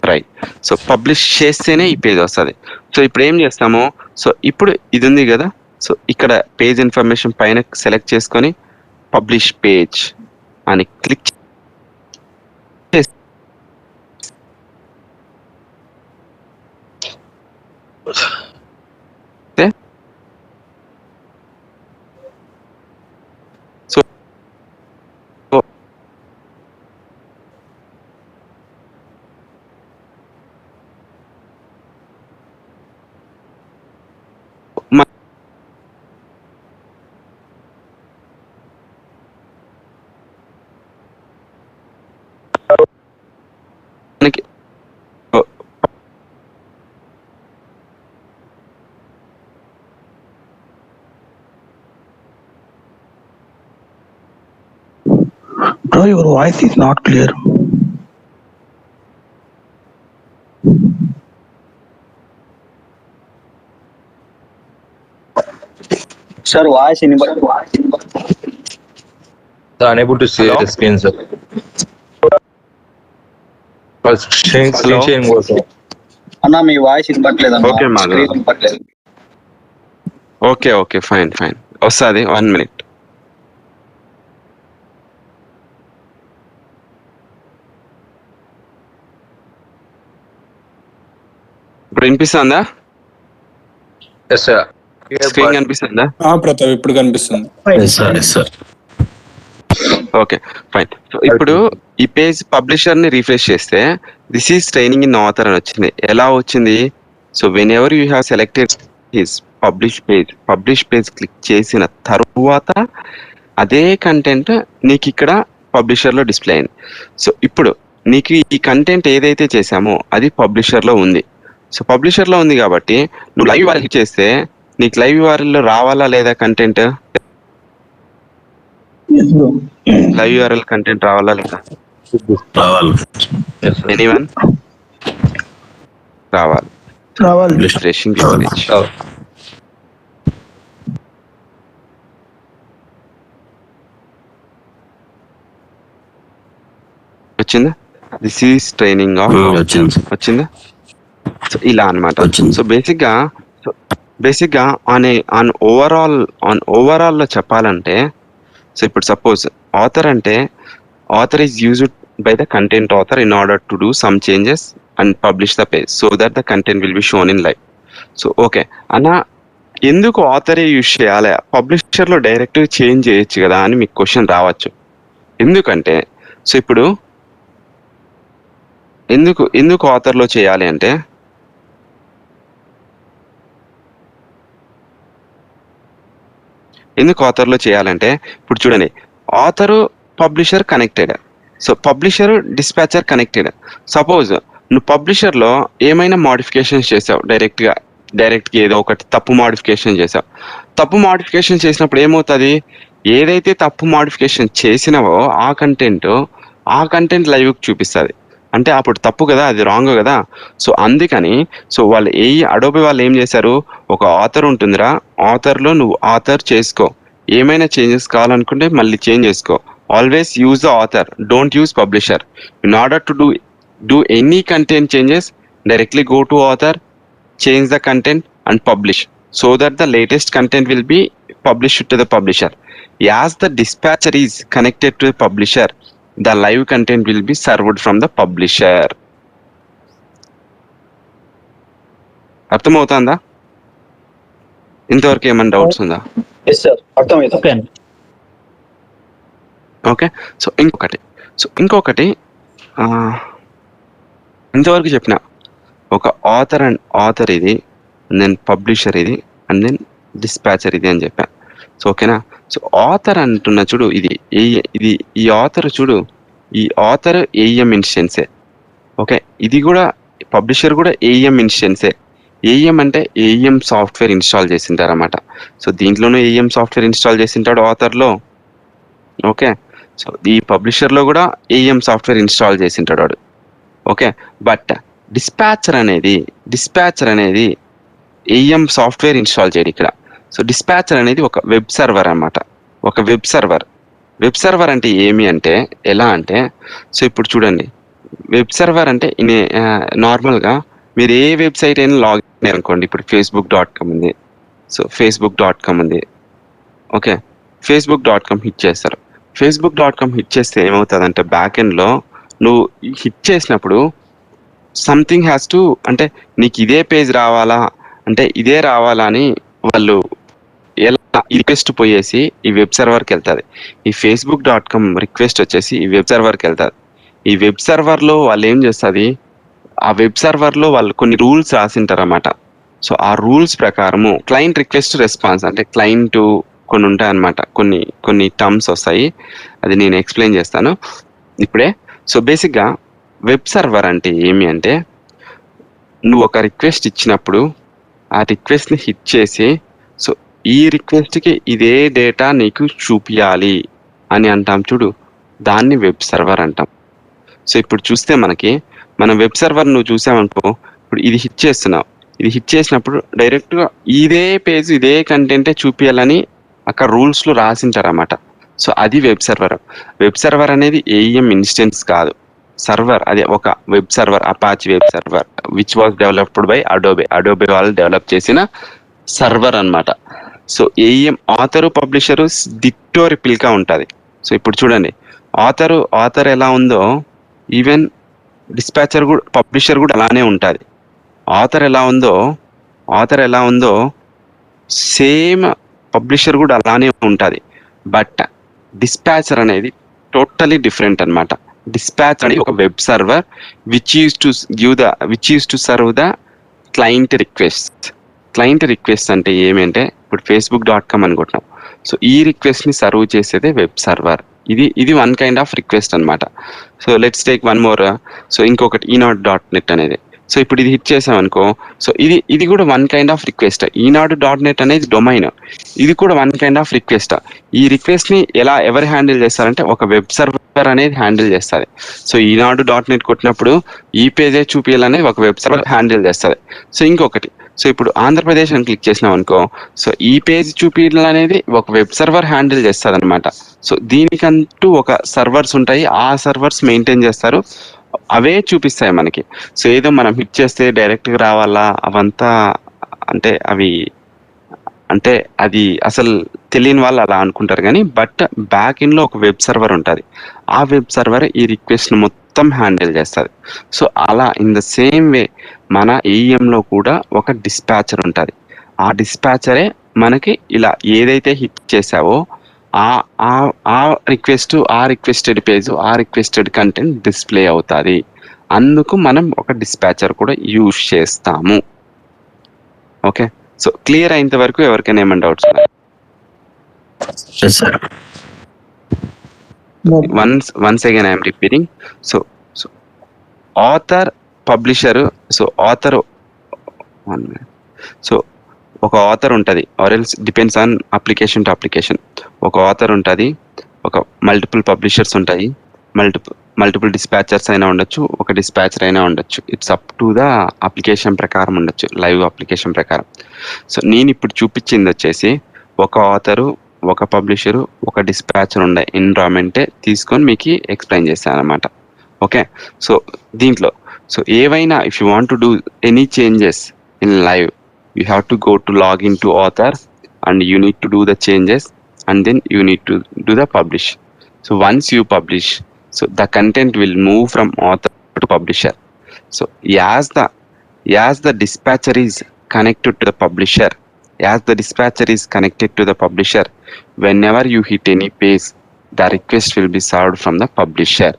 రైట్. సో పబ్లిష్ చేస్తేనే ఈ పేజ్ వస్తుంది. సో ఇప్పుడు ఏం చేస్తాము, సో ఇప్పుడు ఇది ఉంది కదా, సో ఇక్కడ పేజ్ ఇన్ఫర్మేషన్ పైన సెలెక్ట్ చేసుకొని పబ్లిష్ పేజ్ అని క్లిక్ చేస్తే సో మనకి Bro, your voice is not clear. Sir voice Unable to see the screen, sir. Screen sharing also. అన్న మీ వాయిస్ వినపట్లేదు అన్న. ఓకే మాధవ్. స్క్రీన్ వినపట్లేదు. ఓకే ఓకే ఫైన్ వస్తుంది. 1 minute. ఇప్పుడు వినిపిస్తుందా? Yes, sir. స్క్రీన్ కనిపిస్తుందా? ప్రతాప్ ఇప్పుడు కనిపిస్తుంది. Okay fine. సో ఇప్పుడు ఈ పేజ్ పబ్లిషర్ ని రిఫ్రెష్ చేస్తే this is training in author అని వచ్చింది. ఎలా వచ్చింది? So whenever you have selected his publish page click చేసిన తరువాత అదే కంటెంట్ నీకు ఇక్కడ పబ్లిషర్ లో డిస్ప్లే అయింది. సో ఇప్పుడు నీకు ఈ కంటెంట్ ఏదైతే చేసామో అది పబ్లిషర్ లో ఉంది. సో పబ్లిషర్ లో ఉంది కాబట్టి నువ్వు లైవ్ యూఆర్ఎల్ చేస్తే నీకు లైవ్ యూఆర్ఎల్ లో రావాలా లేదా content? Yes, bro. Live URL content రావాలా లేదా? ఎనీవన్? రావాలి. రిజిస్ట్రేషన్ వచ్చిందా? దిస్ ఈస్ ట్రైనింగ్ ఆఫ్ వచ్చిందా? సో ఇలా అన్నమాట. సో బేసిక్గా ఆన్ ఓవరాల్ లో చెప్పాలంటే, సో ఇప్పుడు సపోజ్ ఆథర్ అంటే author is used by the content author in order to do some changes and publish the page so that the content will be shown in live. So okay అన్న, ఎందుకు ఆథరే use చేయాలి, పబ్లిషర్లో డైరెక్ట్గా change చేయొచ్చు కదా అని మీకు question రావచ్చు. ఎందుకంటే సో ఇప్పుడు ఎందుకు ఆథర్లో చేయాలి అంటే, ఇప్పుడు చూడండి, author publisher connected, so publisher dispatcher connected. Suppose నువ్వు పబ్లిషర్లో ఏమైనా మోడిఫికేషన్స్ చేసావు, డైరెక్ట్గా ఏదో ఒకటి తప్పు మోడిఫికేషన్ చేసావు. తప్పు మోడిఫికేషన్ చేసినప్పుడు ఏమవుతుంది, ఏదైతే తప్పు మోడిఫికేషన్ చేసినావో ఆ కంటెంట్ లైవ్కి చూపిస్తుంది. అంటే అప్పుడు తప్పు కదా, అది రాంగ్ కదా. సో అందుకని వాళ్ళు అడోబి వాళ్ళు ఏం చేశారు, ఒక ఆథర్ ఉంటుందిరా, ఆథర్లో నువ్వు ఆథర్ చేసుకో, ఏమైనా చేంజెస్ కావాలనుకుంటే మళ్ళీ చేంజ్ చేసుకో. Always use the author, don't use publisher. In order to do any content changes, directly go to author, change the content and publish so that the latest content will be published to the publisher. As the dispatcher is connected to the publisher, the live content will be served from the publisher. అర్థమవుతుందా? ఇంతవరకు ఏమైనా doubts ఉందా? Yes sir, అర్థమైంది. Okay, so ఇంకొకటి ఇంతవరకు చెప్పిన ఒక author ఇది, అండ్ దెన్ పబ్లిషర్ ఇది, అండ్ దెన్ డిస్పాచర్ ఇది అని చెప్పా. సో ఓకేనా. సో ఆథర్ అంటున్నా చూడు, ఈ ఆథర్ చూడు, ఈ ఆథర్ ఏఎం ఇన్స్టెన్సే. ఓకే, ఇది కూడా పబ్లిషర్ కూడా ఏఎం ఇన్స్టెన్సే. ఏఎం అంటే ఏఎం సాఫ్ట్వేర్ ఇన్స్టాల్ చేసింటారు అన్నమాట. సో దీంట్లోనూ ఏఎం సాఫ్ట్వేర్ ఇన్స్టాల్ చేసింటాడు ఆథర్లో. ఓకే, సో ఈ పబ్లిషర్లో కూడా ఏఎం సాఫ్ట్వేర్ ఇన్స్టాల్ చేసింటాడు వాడు. ఓకే, బట్ డిస్పాచర్ అనేది ఏఎం సాఫ్ట్వేర్ ఇన్స్టాల్ చేయడు ఇక్కడ. సో డిస్పాచర్ అనేది ఒక వెబ్ సర్వర్ అన్నమాట. ఒక వెబ్ సర్వర్ అంటే ఏమి అంటే, ఎలా అంటే, సో ఇప్పుడు చూడండి, వెబ్ సర్వర్ అంటే నార్మల్గా మీరు ఏ వెబ్సైట్ అయినా లాగిన్ అనుకోండి. ఇప్పుడు facebook.com ఉంది, సో facebook.com ఉంది. ఓకే, facebook.com హిట్ చేస్తారు. facebook.com హిట్ చేస్తే ఏమవుతుందంటే, బ్యాక్ ఎండ్లో నువ్వు హిట్ చేసినప్పుడు సంథింగ్ హ్యాస్ టు, అంటే నీకు ఇదే పేజ్ రావాలా, అంటే ఇదే రావాలా అని వాళ్ళు ఎలా రిక్వెస్ట్ పోయేసి ఈ వెబ్ సర్వర్కి వెళ్తుంది. ఈ facebook.com రిక్వెస్ట్ వచ్చేసి ఈ వెబ్ సర్వర్కి వెళ్తుంది. ఈ వెబ్ సర్వర్లో వాళ్ళు ఏం చేస్తుంది, ఆ వెబ్ సర్వర్లో వాళ్ళు కొన్ని రూల్స్ రాసింటారు అన్నమాట. సో ఆ రూల్స్ ప్రకారము క్లయింట్ రిక్వెస్ట్ రెస్పాన్స్, అంటే క్లయింట్ కొన్ని ఉంటాయి అన్నమాట, కొన్ని టర్మ్స్ వస్తాయి, అది నేను ఎక్స్ప్లెయిన్ చేస్తాను ఇప్పుడే. సో బేసిక్గా వెబ్ సర్వర్ అంటే ఏమి అంటే, నువ్వు ఒక రిక్వెస్ట్ ఇచ్చినప్పుడు ఆ రిక్వెస్ట్ని హిట్ చేసి, సో ఈ రిక్వెస్ట్కి ఇదే డేటా నీకు చూపించాలి అని అంటాం చూడు, దాన్ని వెబ్ సర్వర్ అంటాం. సో ఇప్పుడు చూస్తే మనం వెబ్ సర్వర్ నువ్వు చూసావనుకో, ఇప్పుడు ఇది హిట్ చేస్తున్నావు, ఇది హిట్ చేసినప్పుడు డైరెక్ట్గా ఇదే పేజ్ ఇదే కంటెంటే చూపించాలని అక్కడ రూల్స్లో రాసింటారు అన్నమాట. సో అది వెబ్ సర్వర్. వెబ్ సర్వర్ అనేది ఏఎం ఇన్స్టెన్స్ కాదు, సర్వర్. అది ఒక web server, Apache web server, which was developed by Adobe వాళ్ళు డెవలప్ చేసిన సర్వర్ అన్నమాట. So AM author publisher ditto రిపిల్గా ఉంటుంది. సో ఇప్పుడు చూడండి, ఆథర్ ఎలా ఉందో ఈవెన్ డిస్పాచర్ కూడా, పబ్లిషర్ కూడా అలానే ఉంటుంది. ఆథర్ ఎలా ఉందో సేమ్ పబ్లిషర్ కూడా అలానే ఉంటుంది. బట్ డిస్పాచర్ అనేది టోటలీ డిఫరెంట్ అన్నమాట. డిస్పాచ్ అనేది ఒక web server which use to serve the client request అంటే ఏమంటే, ఇప్పుడు facebook.com అనుకుంటున్నాం, సో ఈ రిక్వెస్ట్ని సర్వ్ చేసేదే వెబ్ సర్వర్. ఇది వన్ కైండ్ ఆఫ్ రిక్వెస్ట్ అనమాట. So let's take one more. So ఇంకొకటి ఈనాడు.net అనేది. సో ఇప్పుడు ఇది హిట్ చేసామనుకో, సో ఇది కూడా వన్ కైండ్ ఆఫ్ రిక్వెస్ట్. ఈనాడు.net అనేది డొమైన్, ఇది కూడా వన్ కైండ్ ఆఫ్ రిక్వెస్ట్. ఈ రిక్వెస్ట్ని ఎవరు హ్యాండిల్ చేస్తారంటే, ఒక వెబ్ సర్వర్ అనేది హ్యాండిల్ చేస్తుంది. సో ఈనాడు.net కొట్టినప్పుడు ఈ పేజే చూపించాలనేది ఒక వెబ్ సర్వర్ హ్యాండిల్ చేస్తుంది. సో ఇంకొకటి, సో ఇప్పుడు ఆంధ్రప్రదేశ్ అని క్లిక్ చేసినాం అనుకో, సో ఈ పేజ్ చూపించాలనేది ఒక వెబ్ సర్వర్ హ్యాండిల్ చేస్తుంది అనమాట. సో దీనికంటూ ఒక సర్వర్స్ ఉంటాయి, ఆ సర్వర్స్ మెయింటైన్ చేస్తారు, అవే చూపిస్తాయి మనకి. సో ఏదో మనం హిట్ చేస్తే డైరెక్ట్గా రావాలా అవంతా, అంటే అవి అంటే అది అసలు తెలియని వాళ్ళు అలా అనుకుంటారు కానీ బట్ బ్యాక్ ఎండ్ లో ఒక వెబ్ సర్వర్ ఉంటుంది. ఆ వెబ్ సర్వర్ ఈ రిక్వెస్ట్ మొత్తం హ్యాండిల్ చేస్తుంది. సో అలా ఇన్ ద సేమ్ వే మన AEM లో కూడా ఒక డిస్పాచర్ ఉంటుంది. ఆ డిస్పాచరే మనకి ఇలా ఏదైతే హిట్ చేసావో ఆ ఆ ఆ రిక్వెస్టెడ్ పేజ్ ఆ రిక్వెస్టెడ్ కంటెంట్ డిస్ప్లే అవుతుంది. అందుకు మనం ఒక డిస్పాచర్ కూడా యూజ్ చేస్తాము. ఓకే, సో క్లియర్ అయినంత వరకు ఎవరికైనా ఏమైనా doubts once again I'm repeating. So author publisher, so ఒక ఆథర్ ఉంటుంది or else depends on application to application. ఒక ఆథర్ ఉంటుంది, ఒక మల్టిపుల్ పబ్లిషర్స్ ఉంటాయి, మల్టిపుల్ డిస్పాచర్స్ అయినా ఉండొచ్చు, ఒక డిస్పాచర్ అయినా ఉండొచ్చు. It's up to the application ప్రకారం ఉండొచ్చు, లైవ్ అప్లికేషన్ ప్రకారం. సో నేను ఇప్పుడు చూపించింది వచ్చేసి ఒక ఆథరు, ఒక పబ్లిషరు, ఒక డిస్పాచర్ ఉండే ఎన్విరాన్మెంటే తీసుకొని మీకు ఎక్స్ప్లెయిన్ చేశాను అనమాట. ఓకే, సో దీంట్లో సో ఏవైనా if you want to do any changes in live you have to go to log into author and you need to do the changes and then you need to do the publish. So once you publish, so the content will move from author to publisher. So as the dispatcher is connected to the publisher, whenever you hit any page, the request will be served from the publisher.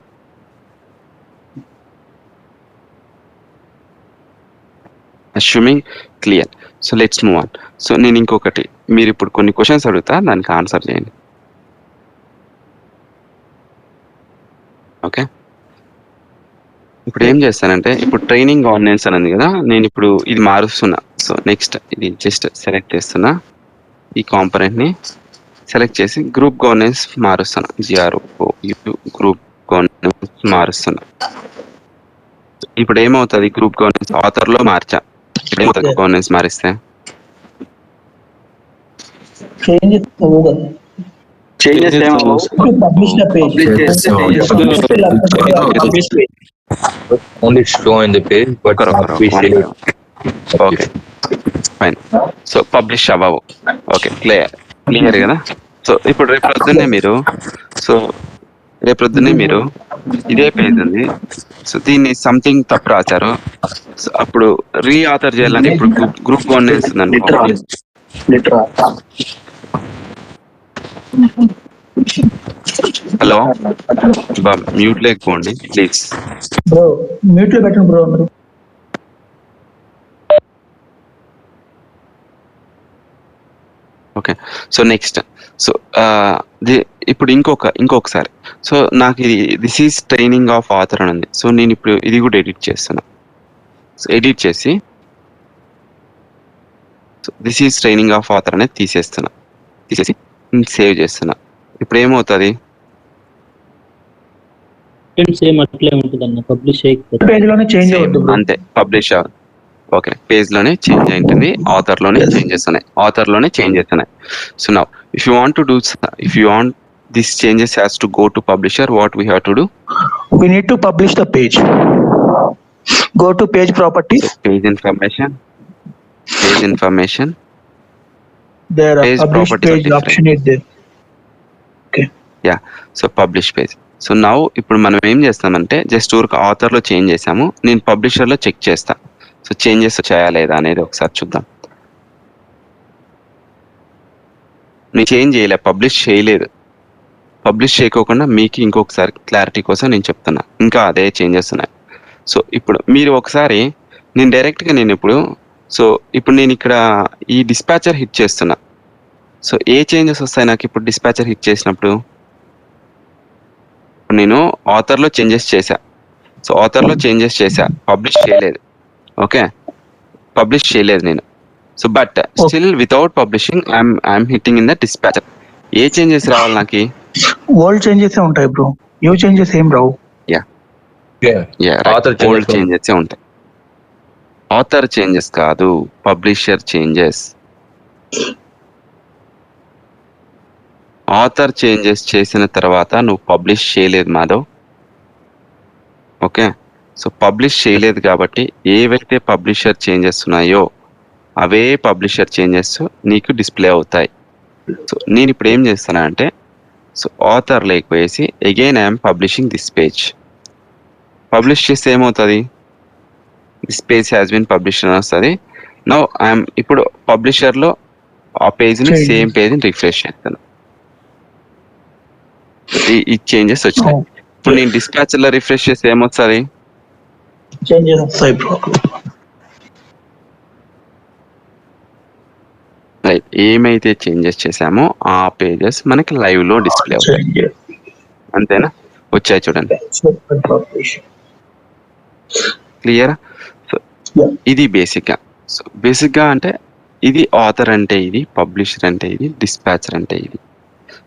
Assuming clear. So let's move on. So నేను ఇంకొకటి మీరు ఇప్పుడు కొన్ని questions అడుగుతా, దానికి answer చేయండి. Okay, ఇప్పుడు ఏం చేస్తానంటే ఇప్పుడు ట్రైనింగ్ గవర్నెన్స్ అని ఉంది కదా, నేను ఇప్పుడు ఇది మారుస్తున్నా. సో నెక్స్ట్ ఇది జస్ట్ సెలెక్ట్ చేస్తున్నా, ఈ కాంపోనెంట్ని సెలెక్ట్ చేసి గ్రూప్ గవర్నెన్స్ మారుస్తున్నా, గ్రూప్ గవర్నెన్స్ మారుస్తున్నా. ఇప్పుడు ఏమవుతుంది, గ్రూప్ గవర్నెన్స్ ఆథర్లో మార్చా, ఏమవుతుంది గవర్నెన్స్ మారిస్తే only show in the page but not be shared. Okay fine. So publish అవ్వవు. ఓకే, క్లియర్ కదా. సో ఇప్పుడు రేపు పొద్దున్నే మీరు ఇదే పేజ్ ఉంది, సో దీన్ని సంథింగ్ తప్పు రాశారు, సో అప్పుడు రీఆథర్ చేయాలంటే ఇప్పుడు గ్రూప్ గవర్నెన్స్ ఉందండి. హలో, మ్యూట్ లేకపోండి ప్లీజ్. బ్రో మ్యూట్ లో పెట్టండి bro. Okay, so next so ఇప్పుడు ఇంకొకసారి సో నాకు ఇది this is training of author అని ఉంది. సో నేను ఇప్పుడు ఇది కూడా ఎడిట్ చేస్తున్నా. సో ఎడిట్ చేసి so this is training of author అనేది తీసేసి సేవ్ చేస్తున్నా. ఇప్పుడు ఏమవుతుంది, అంతే పబ్లిష్ ఓకే పేజ్ లోనే చేంజ్ అయింటుంది, ఆథర్ లోనే చేంజెస్ ఉన్నాయి. So now if you want these changes has to go to publisher, what we have to do, we need to publish the page. Go to page properties, so page information there page publish page option is there. Okay, yeah, so publish page. So now ఇప్పుడు మనం ఏం చేస్తామంటే just ఊరికి author లో change చేసాము, నేను publisher లో check చేస్తా. సో చేంజెస్ వచ్చాయా లేదా అనేది ఒకసారి చూద్దాం. నేను చేంజ్ చేయలే, పబ్లిష్ చేయకోకుండా మీకు ఇంకొకసారి క్లారిటీ కోసం నేను చెప్తున్నా, ఇంకా అదే చేంజెస్ ఉన్నాయి. సో ఇప్పుడు మీరు ఒకసారి నేను డైరెక్ట్గా ఇప్పుడు నేను ఇక్కడ ఈ డిస్పాచర్ హిట్ చేస్తున్నా. సో ఏ చేంజెస్ వస్తాయి నాకు ఇప్పుడు డిస్పాచర్ హిట్ చేసినప్పుడు? నేను ఆథర్లో చేంజెస్ చేశా. సో ఆథర్లో చేంజెస్ చేశా, పబ్లిష్ చేయలేదు. ఓకే, పబ్లిష్ చేయలేదు నేను. So but still without publishing I'm hitting in the dispatcher. A changes రావాలి నాకు? ఓల్డ్ చేంజెస్ ఉంటాయి బ్రో, న్యూ చేంజెస్ ఏం రావు. ఓల్డ్ చేంజెస్ ఉంటాయి. ఆథర్ చేంజెస్ కాదు, పబ్లిషర్ చేంజెస్. ఆథర్ చేంజెస్ చేసిన తర్వాత నువ్వు పబ్లిష్ చేయలేదు మాధవ్. ఓకే, సో పబ్లిష్ చేయలేదు కాబట్టి ఏవైతే పబ్లిషర్ చేంజెస్ ఉన్నాయో అవే పబ్లిషర్ చేంజెస్ నీకు డిస్ప్లే అవుతాయి. సో నేను ఇప్పుడు ఏం చేస్తాను అంటే, సో ఆథర్ లేకపోయేసి again I'm publishing this page. Publish చేస్తే ఏమవుతుంది, this page has been publish అని వస్తుంది. నౌ ఐఎమ్ ఇప్పుడు పబ్లిషర్లో ఆ పేజ్ని సేమ్ పేజ్ని రిఫ్రెష్ చేస్తాను. ఈ చేంజెస్ వచ్చినాయి. ఇప్పుడు నేను డిస్పాచర్లో రిఫ్రెష్ చేస్తే ఏమొస్తుంది, చేంజెస్ వస్తాయి బ్రో. రైట్, ఏమైతే చేంజెస్ చేసామో ఆ పేజెస్ మనకి లైవ్ లో డిస్ప్లే అవుతాయి. అంతేనా? వచ్చాయి చూడండి, క్లియర్. సో ఇది బేసిక్ గా అంటే ఇది ఆథర్ అంటే ఇది, పబ్లిషర్ అంటే ఇది, డిస్పాచర్ అంటే ఇది.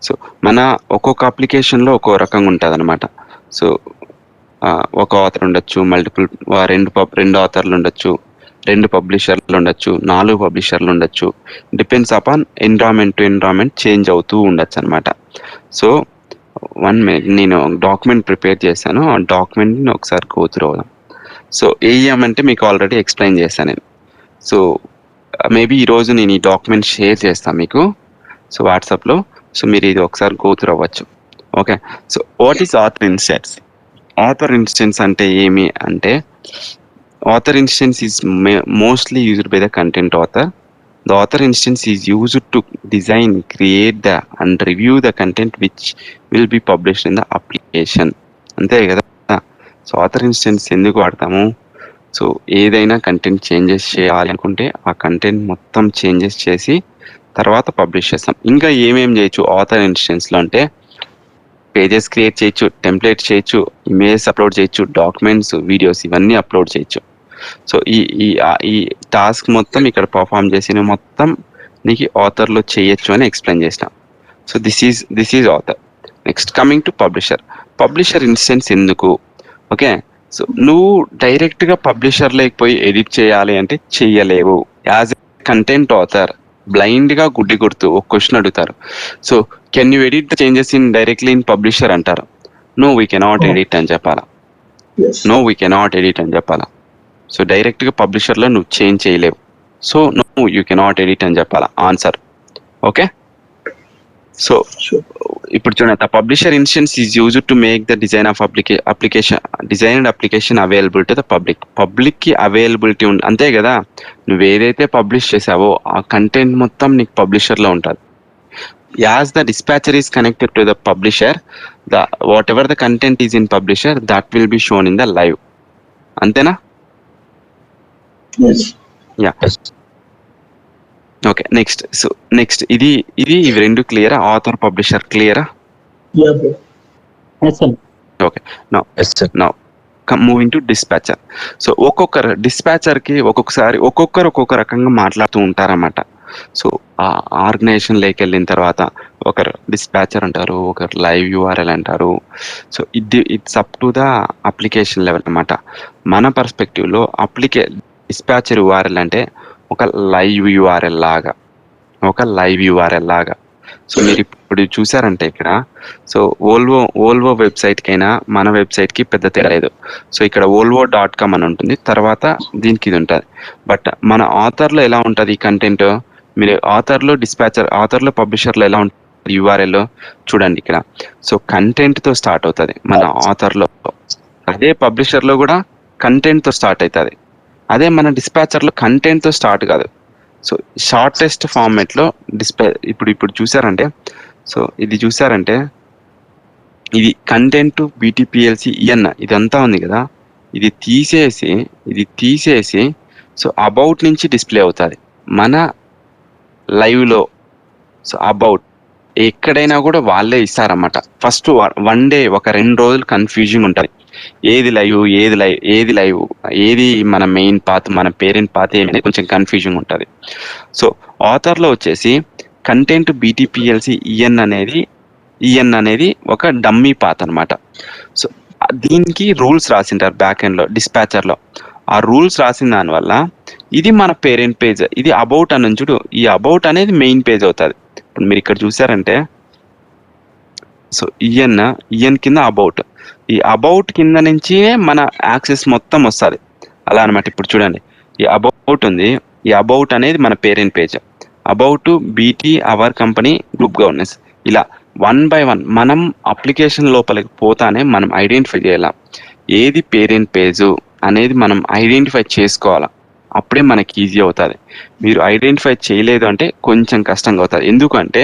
సో మన ఒక్కొక్క అప్లికేషన్ లో ఒక్కో రకంగా ఉంటుంది అనమాట. సో ఒక ఆథర్ ఉండొచ్చు, మల్టిపుల్ రెండు ఆథర్లు ఉండొచ్చు, 2 పబ్లిషర్లు ఉండొచ్చు, 4 పబ్లిషర్లు ఉండొచ్చు. Depends upon environment to environment change అవుతూ ఉండొచ్చు అనమాట. సో 1 minute, నేను డాక్యుమెంట్ ప్రిపేర్ చేశాను, ఆ డాక్యుమెంట్ని ఒకసారి గో త్రూ అవుదాం. సో ఏఎం అంటే మీకు ఆల్రెడీ ఎక్స్ప్లెయిన్ చేశాను నేను. సో మేబీ ఈరోజు నేను ఈ డాక్యుమెంట్ షేర్ చేస్తాను మీకు, సో వాట్సాప్లో. సో మీరు ఇది ఒకసారి గో త్రూ అవ్వచ్చు. Okay, so what is author instance? Author instance అంటే ఏమి అంటే, author instance is mostly used by the content author. The author instance is used to design, create and review the content which will be published in the application. అంతే కదా. So author instance ఎందుకు వాడతాము? So ఏదైనా content changes చేయాలి అనుకుంటే ఆ content మొత్తం changes చేసి తర్వాత పబ్లిష్ చేస్తాం. ఇంకా ఏమేం చేయొచ్చు ఆథర్ ఇన్స్టెన్స్లో అంటే, పేజెస్ క్రియేట్ చేయొచ్చు, టెంప్లెట్స్ చేయొచ్చు, ఇమేజెస్ అప్లోడ్ చేయొచ్చు, డాక్యుమెంట్స్, వీడియోస్ ఇవన్నీ అప్లోడ్ చేయొచ్చు. సో ఈ టాస్క్ మొత్తం ఇక్కడ పర్ఫామ్ చేసిన మొత్తం నీకు ఆథర్లో చేయొచ్చు అని ఎక్స్ప్లెయిన్ చేసిన. So this is author. Next coming to publisher instance ఎందుకు? ఓకే, సో నువ్వు డైరెక్ట్గా పబ్లిషర్ లేకపోయి ఎడిట్ చేయాలి అంటే చెయ్యలేవు. యాజ్ ఎ కంటెంట్ ఆథర్ బ్లైండ్గా గుడ్డి గుర్తు ఒక క్వశ్చన్ అడుగుతారు. So can you edit the changes in directly in publisher అంటారు. నో వీ కెనాట్ ఎడిట్ అని చెప్పాలా. సో డైరెక్ట్గా పబ్లిషర్లో నువ్వు చేంజ్ చేయలేవు. So no you cannot edit అని చెప్పాలా ఆన్సర్. ఓకే, సో ఇప్పుడు చూడండి, publisher instance is used to make the design of application available to the పబ్లిక్కి అవైలబిలిటీ అంతే కదా. నువ్వు ఏదైతే పబ్లిష్ చేసావో ఆ కంటెంట్ మొత్తం నీకు పబ్లిషర్లో ఉంటుంది. As the dispatcher is connected to the publisher, whatever the content is in publisher that will be shown in the live. అంతేనా? Yeah, okay. నెక్స్ట్ ఇది ఇవి రెండు క్లియరా? ఆథర్ పబ్లిషర్ క్లియరా? Okay, now moving to dispatcher. So ఒక్కొక్కరు డిస్పాచర్కి ఒక్కొక్క రకంగా మాట్లాడుతూ ఉంటారన్నమాట. సో ఆ ఆర్గనైజేషన్ లేకి వెళ్ళిన తర్వాత ఒకరు డిస్పాచర్ అంటారు, ఒకరు లైవ్ యూఆర్ఎల్ అంటారు. So it's up to the application level అనమాట. మన పర్స్పెక్టివ్లో డిస్పాచర్ యూఆర్ఎల్ అంటే ఒక లైవ్ యూఆర్ఎల్ లాగా. సో మీరు ఇప్పుడు చూసారంటే ఇక్కడ, సో ఓల్వో వెబ్సైట్కైనా మన వెబ్సైట్కి పెద్ద తేడా లేదు. సో ఇక్కడ volvo.com అని ఉంటుంది, తర్వాత దీనికి ఇది ఉంటుంది. బట్ మన ఆథర్లో ఎలా ఉంటుంది ఈ కంటెంట్? మీరు ఆథర్లో పబ్లిషర్లో ఎలా ఉంటుంది యూఆర్ఎల్ చూడండి ఇక్కడ. సో కంటెంట్తో స్టార్ట్ అవుతుంది మన ఆథర్లో, అదే పబ్లిషర్లో కూడా కంటెంట్తో స్టార్ట్ అవుతుంది. అదే మన డిస్పాచర్లో కంటెంట్తో స్టార్ట్ కాదు. సో షార్టెస్ట్ ఫార్మాట్లో ఇప్పుడు చూసారంటే, సో ఇది చూసారంటే ఇది కంటెంట్ BTPLC EN ఇదంతా ఉంది కదా, ఇది తీసేసి సో అబౌట్ నుంచి డిస్ప్లే అవుతుంది మన లైవ్లో. సో అబౌట్ ఎక్కడైనా కూడా వాళ్ళే ఇస్తారన్నమాట. ఫస్ట్ 1 డే ఒక 2 రోజులు కన్ఫ్యూజింగ్ ఉంటుంది, ఏది లైవ్ ఏది మన మెయిన్ పాత్, మన పేరెంట్ పాత్ ఏమైనా కొంచెం కన్ఫ్యూజింగ్ ఉంటుంది. సో ఆథర్లో వచ్చేసి కంటెంట్ BTPLC EN అనేది ఒక డమ్మీ పాత్ అనమాట. సో దీనికి రూల్స్ రాసింటారు బ్యాక్ ఎండ్లో డిస్పాచర్లో. ఆ రూల్స్ రాసిన దానివల్ల ఇది మన పేరెంట్ పేజ్, ఇది అబౌట్ అని చూడు, ఈ అబౌట్ అనేది మెయిన్ పేజ్ అవుతుంది. ఇప్పుడు మీరు ఇక్కడ చూసారంటే, సో ఈఎన్ కింద అబౌట్, ఈ అబౌట్ కింద నుంచి మన యాక్సెస్ మొత్తం వస్తుంది అలా అనమాట. ఇప్పుడు చూడండి, ఈ అబౌట్ ఉంది, ఈ అబౌట్ అనేది మన parent page. About BT hour company group governance. ఇలా 1 by 1 మనం అప్లికేషన్ లోపలికి పోతానే మనం ఐడెంటిఫై చేయాలి ఏది పేరెంట్ పేజ్ అనేది మనం ఐడెంటిఫై చేసుకోవాలి. అప్పుడే మనకి ఈజీ అవుతుంది. మీరు ఐడెంటిఫై చేయలేదు అంటే కొంచెం కష్టంగా అవుతుంది. ఎందుకంటే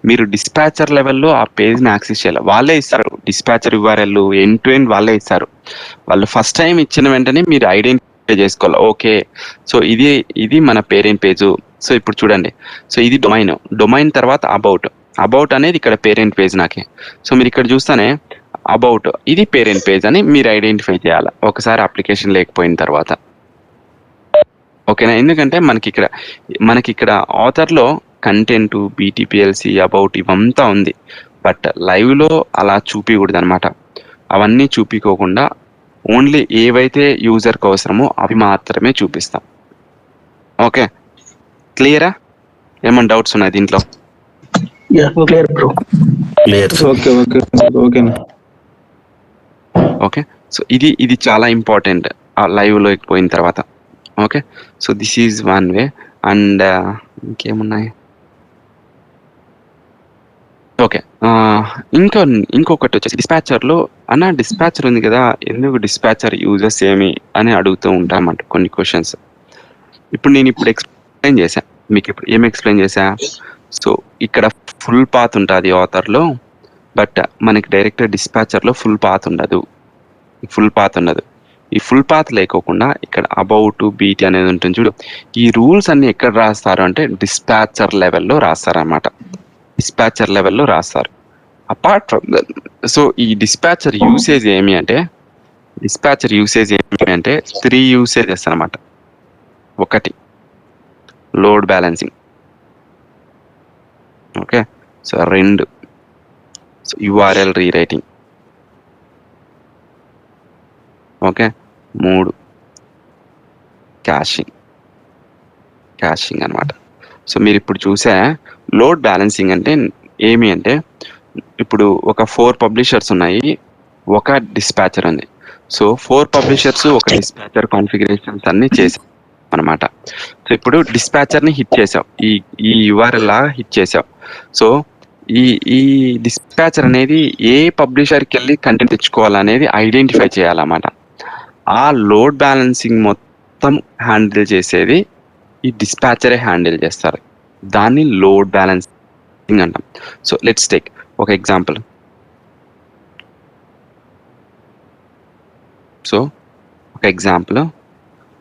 మీరు డిస్పాచర్ లెవెల్లో ఆ పేజ్ని యాక్సెస్ చేయాలి. వాళ్ళే ఇస్తారు dispatcher URL end to end వాళ్ళే ఇస్తారు. వాళ్ళు ఫస్ట్ టైం ఇచ్చిన వెంటనే మీరు ఐడెంటిఫై చేసుకోవాలి. ఓకే, సో ఇది మన పేరెంట్ పేజ్. సో ఇప్పుడు చూడండి, సో ఇది డొమైన్ తర్వాత అబౌట్ అనేది ఇక్కడ పేరెంట్ పేజ్ నాకే. సో మీరు ఇక్కడ చూస్తానే అబౌట్ ఇది పేరెంట్ పేజ్ అని మీరు ఐడెంటిఫై చేయాలి ఒకసారి అప్లికేషన్ లేకపోయిన తర్వాత. ఓకేనా? ఎందుకంటే మనకి ఇక్కడ ఆథర్లో కంటెంట్, BTPLC, అబౌట్ ఇవంతా ఉంది. బట్ లైవ్లో అలా చూపించకూడదు అనమాట. అవన్నీ చూపించుకోకుండా ఓన్లీ ఏవైతే యూజర్కి అవసరమో అవి మాత్రమే చూపిస్తాం. ఓకే, క్లియరా? ఏమైనా డౌట్స్ ఉన్నాయి దీంట్లో? Clear bro. ఓకేనా? ఓకే, సో ఇది చాలా ఇంపార్టెంట్ లైవ్లోకి పోయిన తర్వాత. Okay, so this is one way. And ఇంకేమున్నాయి? ఓకే, ఇంకొకటి వచ్చేసి డిస్పాచర్లో డిస్పాచర్ ఉంది కదా, ఎందుకు డిస్పాచర్ యూజర్స్ ఏమి అని అడుగుతూ ఉంటామంట కొన్ని క్వశ్చన్స్. ఇప్పుడు నేను ఎక్స్ప్లెయిన్ చేశా మీకు. ఇప్పుడు ఏమి ఎక్స్ప్లెయిన్ చేశా? సో ఇక్కడ ఫుల్ పాత్ ఉంటుంది ఆథర్లో, బట్ మనకి డైరెక్ట్ డిస్పాచర్లో ఫుల్ పాత్ ఉండదు. ఈ ఫుల్ పాత్ లేకోకుండా ఇక్కడ అబౌట్ బీటీ అనేది ఉంటుంది చూడు. ఈ రూల్స్ అన్ని ఎక్కడ రాస్తారు అంటే డిస్పాచర్ లెవెల్లో రాస్తారన్నమాట. అపార్ట్ ఫ్రమ్ సో ఈ డిస్పాచర్ యూసేజ్ ఏమి అంటే 3 యూసేజెస్ అన్నమాట. 1 load balancing. Okay, so 2 URL rewriting. Okay, 3 cashing అన్నమాట. సో మీరు ఇప్పుడు చూసే లోడ్ బ్యాలెన్సింగ్ అంటే ఏమి అంటే, ఇప్పుడు ఒక 4 పబ్లిషర్స్ ఉన్నాయి, ఒక డిస్పాచర్ ఉంది. సో 4 పబ్లిషర్స్ ఒక డిస్పాచర్ కాన్ఫిగరేషన్స్ అన్ని చేసాం అనమాట. సో ఇప్పుడు డిస్పాచర్ని హిట్ చేసావు, ఈ URL లాగా హిట్ చేసావు. సో ఈ డిస్పాచర్ అనేది ఏ పబ్లిషర్కి వెళ్ళి కంటెంట్ తెచ్చుకోవాలనేది ఐడెంటిఫై చేయాలన్నమాట. ఆ లోడ్ బ్యాలెన్సింగ్ మొత్తం హ్యాండిల్ చేసేది ఈ డిస్పాచరే హ్యాండిల్ చేస్తారు. దాన్ని లోడ్ బ్యాలెన్సింగ్ అంటాం. సో లెట్స్ టేక్ ఒక ఎగ్జాంపుల్.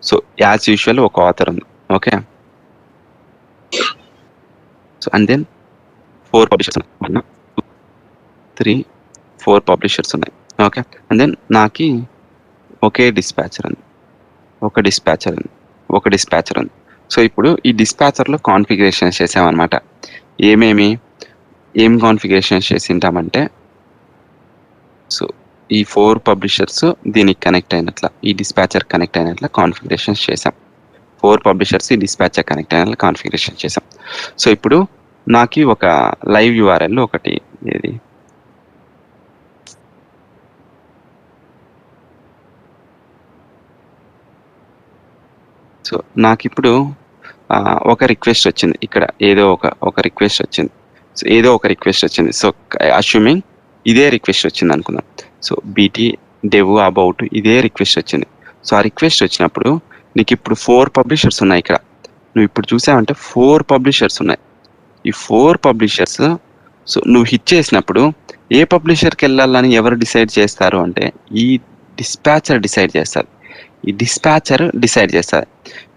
సో యాజ్ యూజువల్ ఒక ఆథర్ ఉంది. Okay, so and then 4 publishers ఉన్నాయి. 1 2 3 4 పబ్లిషర్స్ ఉన్నాయి. ఓకే, అండ్ దెన్ నాకు ఒకే డిస్పాచర్ ఉంది, ఒక డిస్పాచర్ ఉంది. సో ఇప్పుడు ఈ డిస్పాచర్లో కాన్ఫిగరేషన్స్ చేసామన్నమాట. ఏం కాన్ఫిగరేషన్స్ చేసింటామంటే, సో ఈ 4 పబ్లిషర్స్ దీనికి కనెక్ట్ అయినట్ల, ఈ డిస్పాచర్ కనెక్ట్ అయినట్ల కాన్ఫిగరేషన్స్ చేసాం. 4 పబ్లిషర్స్ ఈ డిస్పాచర్ కనెక్ట్ అయినట్ల కాన్ఫిగరేషన్ చేసాం. సో ఇప్పుడు నాకు ఒక లైవ్ URL ఒకటి ఏది సో నాకు ఇప్పుడు ఒక రిక్వెస్ట్ వచ్చింది. ఇక్కడ ఏదో ఒక రిక్వెస్ట్ వచ్చింది. సో అస్యూమింగ్ ఇదే రిక్వెస్ట్ వచ్చింది అనుకుందాం. సో BT డెవ్ అబౌట్ ఇదే రిక్వెస్ట్ వచ్చింది. సో ఆ రిక్వెస్ట్ వచ్చినప్పుడు నీకు ఇప్పుడు 4 పబ్లిషర్స్ ఉన్నాయి. ఇక్కడ నువ్వు ఇప్పుడు చూసావంటే 4 పబ్లిషర్స్ ఉన్నాయి. ఈ 4 పబ్లిషర్స్ సో నువ్వు హిట్ చేసినప్పుడు ఏ పబ్లిషర్కి వెళ్ళాలని ఎవరు డిసైడ్ చేస్తారు అంటే ఈ డిస్పాచర్ డిసైడ్ చేస్తారు.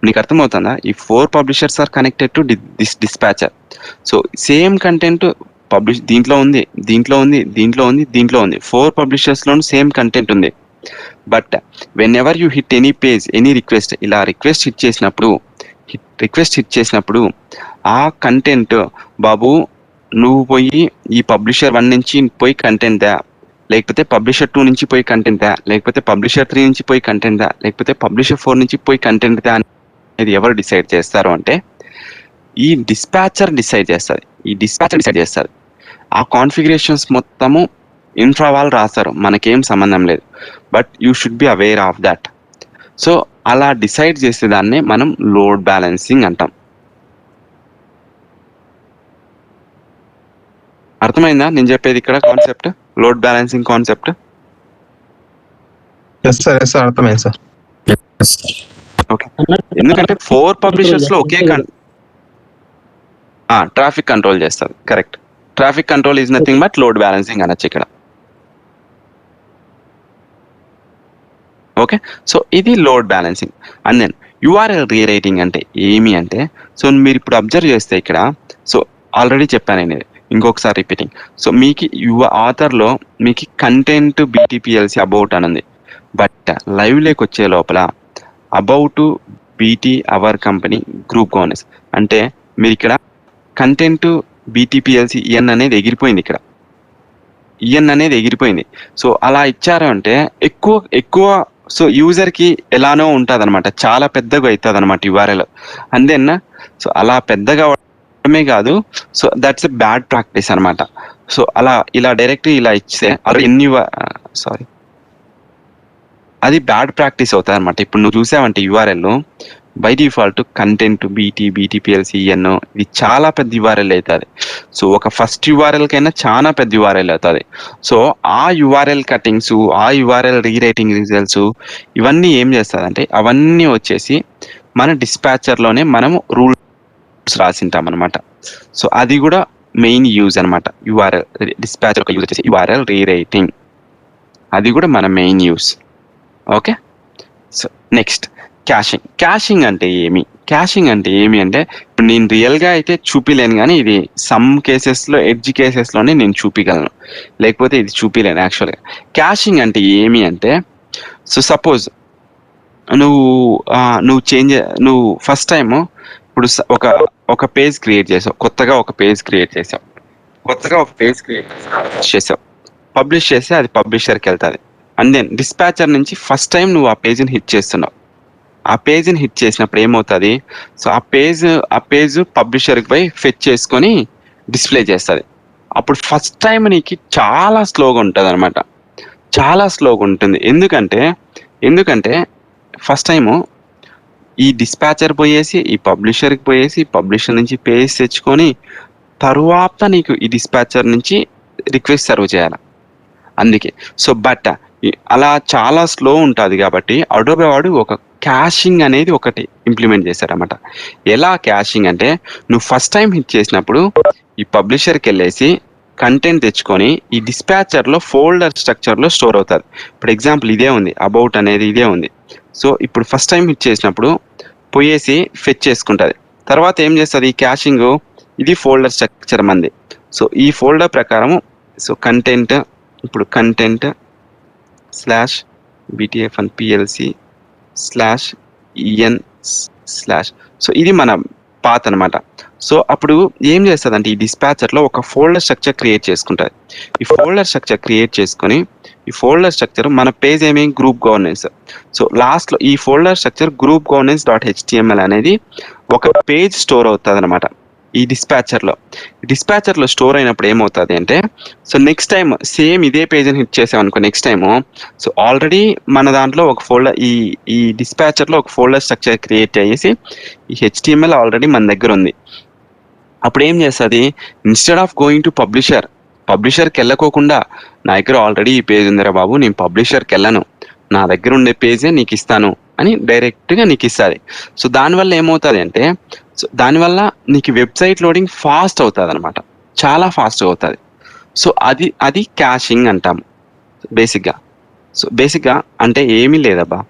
నీకు అర్థమవుతుందా? ఈ 4 publishers are connected to this dispatcher. So same content దీంట్లో ఉంది. 4 పబ్లిషర్స్లోనూ సేమ్ కంటెంట్ ఉంది. But whenever you hit any page, any request, ఇలా రిక్వెస్ట్ హిట్ చేసినప్పుడు ఆ కంటెంట్ బాబు నువ్వు పోయి ఈ పబ్లిషర్ 1 నుంచి పోయి కంటెంట్ దా, లేకపోతే పబ్లిషర్ 2 నుంచి పోయి కంటెంట్ దా, లేకపోతే పబ్లిషర్ 3 నుంచి పోయి కంటెంట్ దా, లేకపోతే పబ్లిషర్ 4 నుంచి పోయి కంటెంట్ దా అనేది ఎవరు డిసైడ్ చేస్తారు అంటే ఈ డిస్పాచర్ డిసైడ్ చేస్తుంది. ఆ కాన్ఫిగరేషన్స్ మొత్తము ఇన్ఫ్రా వాళ్ళు రాస్తారు, మనకేం సంబంధం లేదు. But you should be aware of that. So అలా డిసైడ్ చేసే దాన్ని మనం లోడ్ బ్యాలెన్సింగ్ అంటాం. అర్థమైందా నేను చెప్పేది ఇక్కడ concept, load balancing concept? Yes sir అర్థమైంది సార్. ఓకే, ఎందుకంటే 4 పబ్లిషర్స్ లో ఒకే ట్రాఫిక్ కంట్రోల్ చేస్తుంది. Correct, traffic control is nothing but load balancing అనొచ్చు ఇక్కడ. ఓకే, సో ఇది load balancing. And then URL rewriting అంటే ఏమి అంటే, సో మీరు ఇప్పుడు అబ్జర్వ్ చేస్తే ఇక్కడ, సో ఆల్రెడీ చెప్పాను నేను ఇది, ఇంకొకసారి రిపీటింగ్. సో మీకు ఆథర్లో మీకు కంటెంట్ BTPLC అబౌట్ అని ఉంది, బట్ లైవ్ లేక్ వచ్చే లోపల about BT hour company group governance అంటే మీరు ఇక్కడ కంటెంట్ BTPLC EN అనేది ఎగిరిపోయింది, ఇక్కడ EN అనేది ఎగిరిపోయింది. సో అలా ఇచ్చారు అంటే ఎక్కువ సో యూజర్కి ఎలానో ఉంటుంది అనమాట, చాలా పెద్దగా అవుతుంది అనమాట యూఆర్ఎల్. అండ్ దెన్ సో అలా పెద్దగా అవడమే కాదు, so that's a bad practice అనమాట. సో ఇలా డైరెక్ట్ ఇలా ఇస్తే అది బ్యాడ్ ప్రాక్టీస్ అవుతుంది అనమాట. ఇప్పుడు నువ్వు చూసావంటే URL by default content BTPLC EN ఇది చాలా పెద్ద యూఆర్ఎల్ అవుతుంది. సో ఒక ఫస్ట్ యూఆర్ఎల్ కైనా చాలా పెద్ద యూఆర్ఎల్ అవుతుంది. సో ఆ యూఆర్ఎల్ కటింగ్స్, ఆ యూఆర్ఎల్ రీరైటింగ్ రిజల్ట్స్ ఇవన్నీ ఏం చేస్తుందంటే అవన్నీ వచ్చేసి మన డిస్పాచర్లోనే మనము రూల్స్ రాసింటాం అనమాట. సో అది కూడా మెయిన్ యూజ్ అనమాట. యూఆర్ఎల్ డిస్పాచర్ యూజ్ వచ్చేసి యూఆర్ఎల్ రీరైటింగ్, అది కూడా మన main use. Okay, so next cashing అంటే ఏమి? క్యాషింగ్ అంటే ఏమి అంటే ఇప్పుడు నేను రియల్గా అయితే చూపిలేను, కానీ ఇది సమ్ కేసెస్లో ఎడ్జ్ కేసెస్లోనే నేను చూపించగలను, లేకపోతే ఇది చూపిలేను యాక్చువల్గా. క్యాషింగ్ అంటే ఏమి అంటే, సో సపోజ్ నువ్వు ఫస్ట్ టైము ఇప్పుడు ఒక పేజ్ క్రియేట్ చేసావు, కొత్తగా ఒక పేజ్ క్రియేట్ చేసావు, పబ్లిష్ చేస్తే అది పబ్లిషర్కి వెళ్తుంది. అండ్ దెన్ డిస్పాచర్ నుంచి ఫస్ట్ టైం నువ్వు ఆ పేజ్ని హిట్ చేస్తున్నావు. ఆ పేజ్ని హిట్ చేసినప్పుడు ఏమవుతుంది, సో ఆ పేజ్ పబ్లిషర్కి పోయి ఫెచ్ చేసుకొని డిస్ప్లే చేస్తుంది. అప్పుడు ఫస్ట్ టైం నీకు చాలా స్లోగా ఉంటుంది అనమాట, చాలా స్లోగా ఉంటుంది. ఎందుకంటే ఫస్ట్ టైము ఈ డిస్పాచర్ పోయేసి ఈ పబ్లిషర్కి పోయేసి పబ్లిషర్ నుంచి పేజ్ తెచ్చుకొని తరువాత నీకు ఈ డిస్పాచర్ నుంచి రిక్వెస్ట్ సర్వ్ చేయాలి. అందుకే సో బట్ అలా చాలా స్లో ఉంటుంది కాబట్టి అడోబే వాడు ఒక క్యాషింగ్ అనేది ఒకటి ఇంప్లిమెంట్ చేశారన్నమాట. ఎలా క్యాషింగ్ అంటే, నువ్వు ఫస్ట్ టైం హిట్ చేసినప్పుడు ఈ పబ్లిషర్కి వెళ్ళేసి కంటెంట్ తెచ్చుకొని ఈ డిస్పాచర్లో ఫోల్డర్ స్ట్రక్చర్లో స్టోర్ అవుతుంది. ఇప్పుడు ఎగ్జాంపుల్ ఇదే ఉంది, అబౌట్ అనేది ఇదే ఉంది. సో ఇప్పుడు ఫస్ట్ టైం హిట్ చేసినప్పుడు పోయేసి ఫెచ్ చేసుకుంటుంది. తర్వాత ఏం చేస్తుంది ఈ క్యాషింగ్, ఇది ఫోల్డర్ స్ట్రక్చర్ మంది. సో ఈ ఫోల్డర్ ప్రకారము సో కంటెంట్ /BTFNPLC/EN/ సో ఇది మన పాత్ అనమాట. సో అప్పుడు ఏం చేస్తుంది ఈ డిస్పాచర్లో ఒక ఫోల్డర్ స్ట్రక్చర్ క్రియేట్ చేసుకుంటుంది. ఈ ఫోల్డర్ స్ట్రక్చర్ క్రియేట్ చేసుకొని ఈ ఫోల్డర్ స్ట్రక్చర్ మన పేజ్ ఏమేమి గ్రూప్ గవర్నెన్స్. సో లాస్ట్లో ఈ folder structure group governance .html అనేది ఒక పేజ్ స్టోర్ అవుతుంది అనమాట ఈ డిస్పాచర్లో స్టోర్ అయినప్పుడు ఏమవుతుంది అంటే, సో నెక్స్ట్ టైం సేమ్ ఇదే పేజ్ని హిట్ చేసామనుకో, నెక్స్ట్ టైము సో ఆల్రెడీ మన దాంట్లో ఒక ఫోల్డర్ ఈ డిస్పాచర్లో ఒక ఫోల్డర్ స్ట్రక్చర్ క్రియేట్ చేసి ఈ HTML ఆల్రెడీ మన దగ్గర ఉంది. అప్పుడు ఏం చేస్తుంది, ఇన్స్టెడ్ ఆఫ్ గోయింగ్ టు పబ్లిషర్కి వెళ్ళకోకుండా నా దగ్గర ఆల్రెడీ ఈ పేజ్ ఉందిరా బాబు, నేను పబ్లిషర్కి వెళ్ళను, నా దగ్గర ఉండే పేజే నీకు ఇస్తాను అని డైరెక్ట్గా నీకు ఇస్తుంది. సో దానివల్ల ఏమవుతుంది అంటే, సో దానివల్ల నీకు వెబ్సైట్ లోడింగ్ ఫాస్ట్ అవుతుంది అనమాట, చాలా ఫాస్ట్గా అవుతుంది. సో అది క్యాషింగ్ అంటాము బేసిక్గా. సో బేసిక్గా అంటే ఏమీ లేదబ్బా,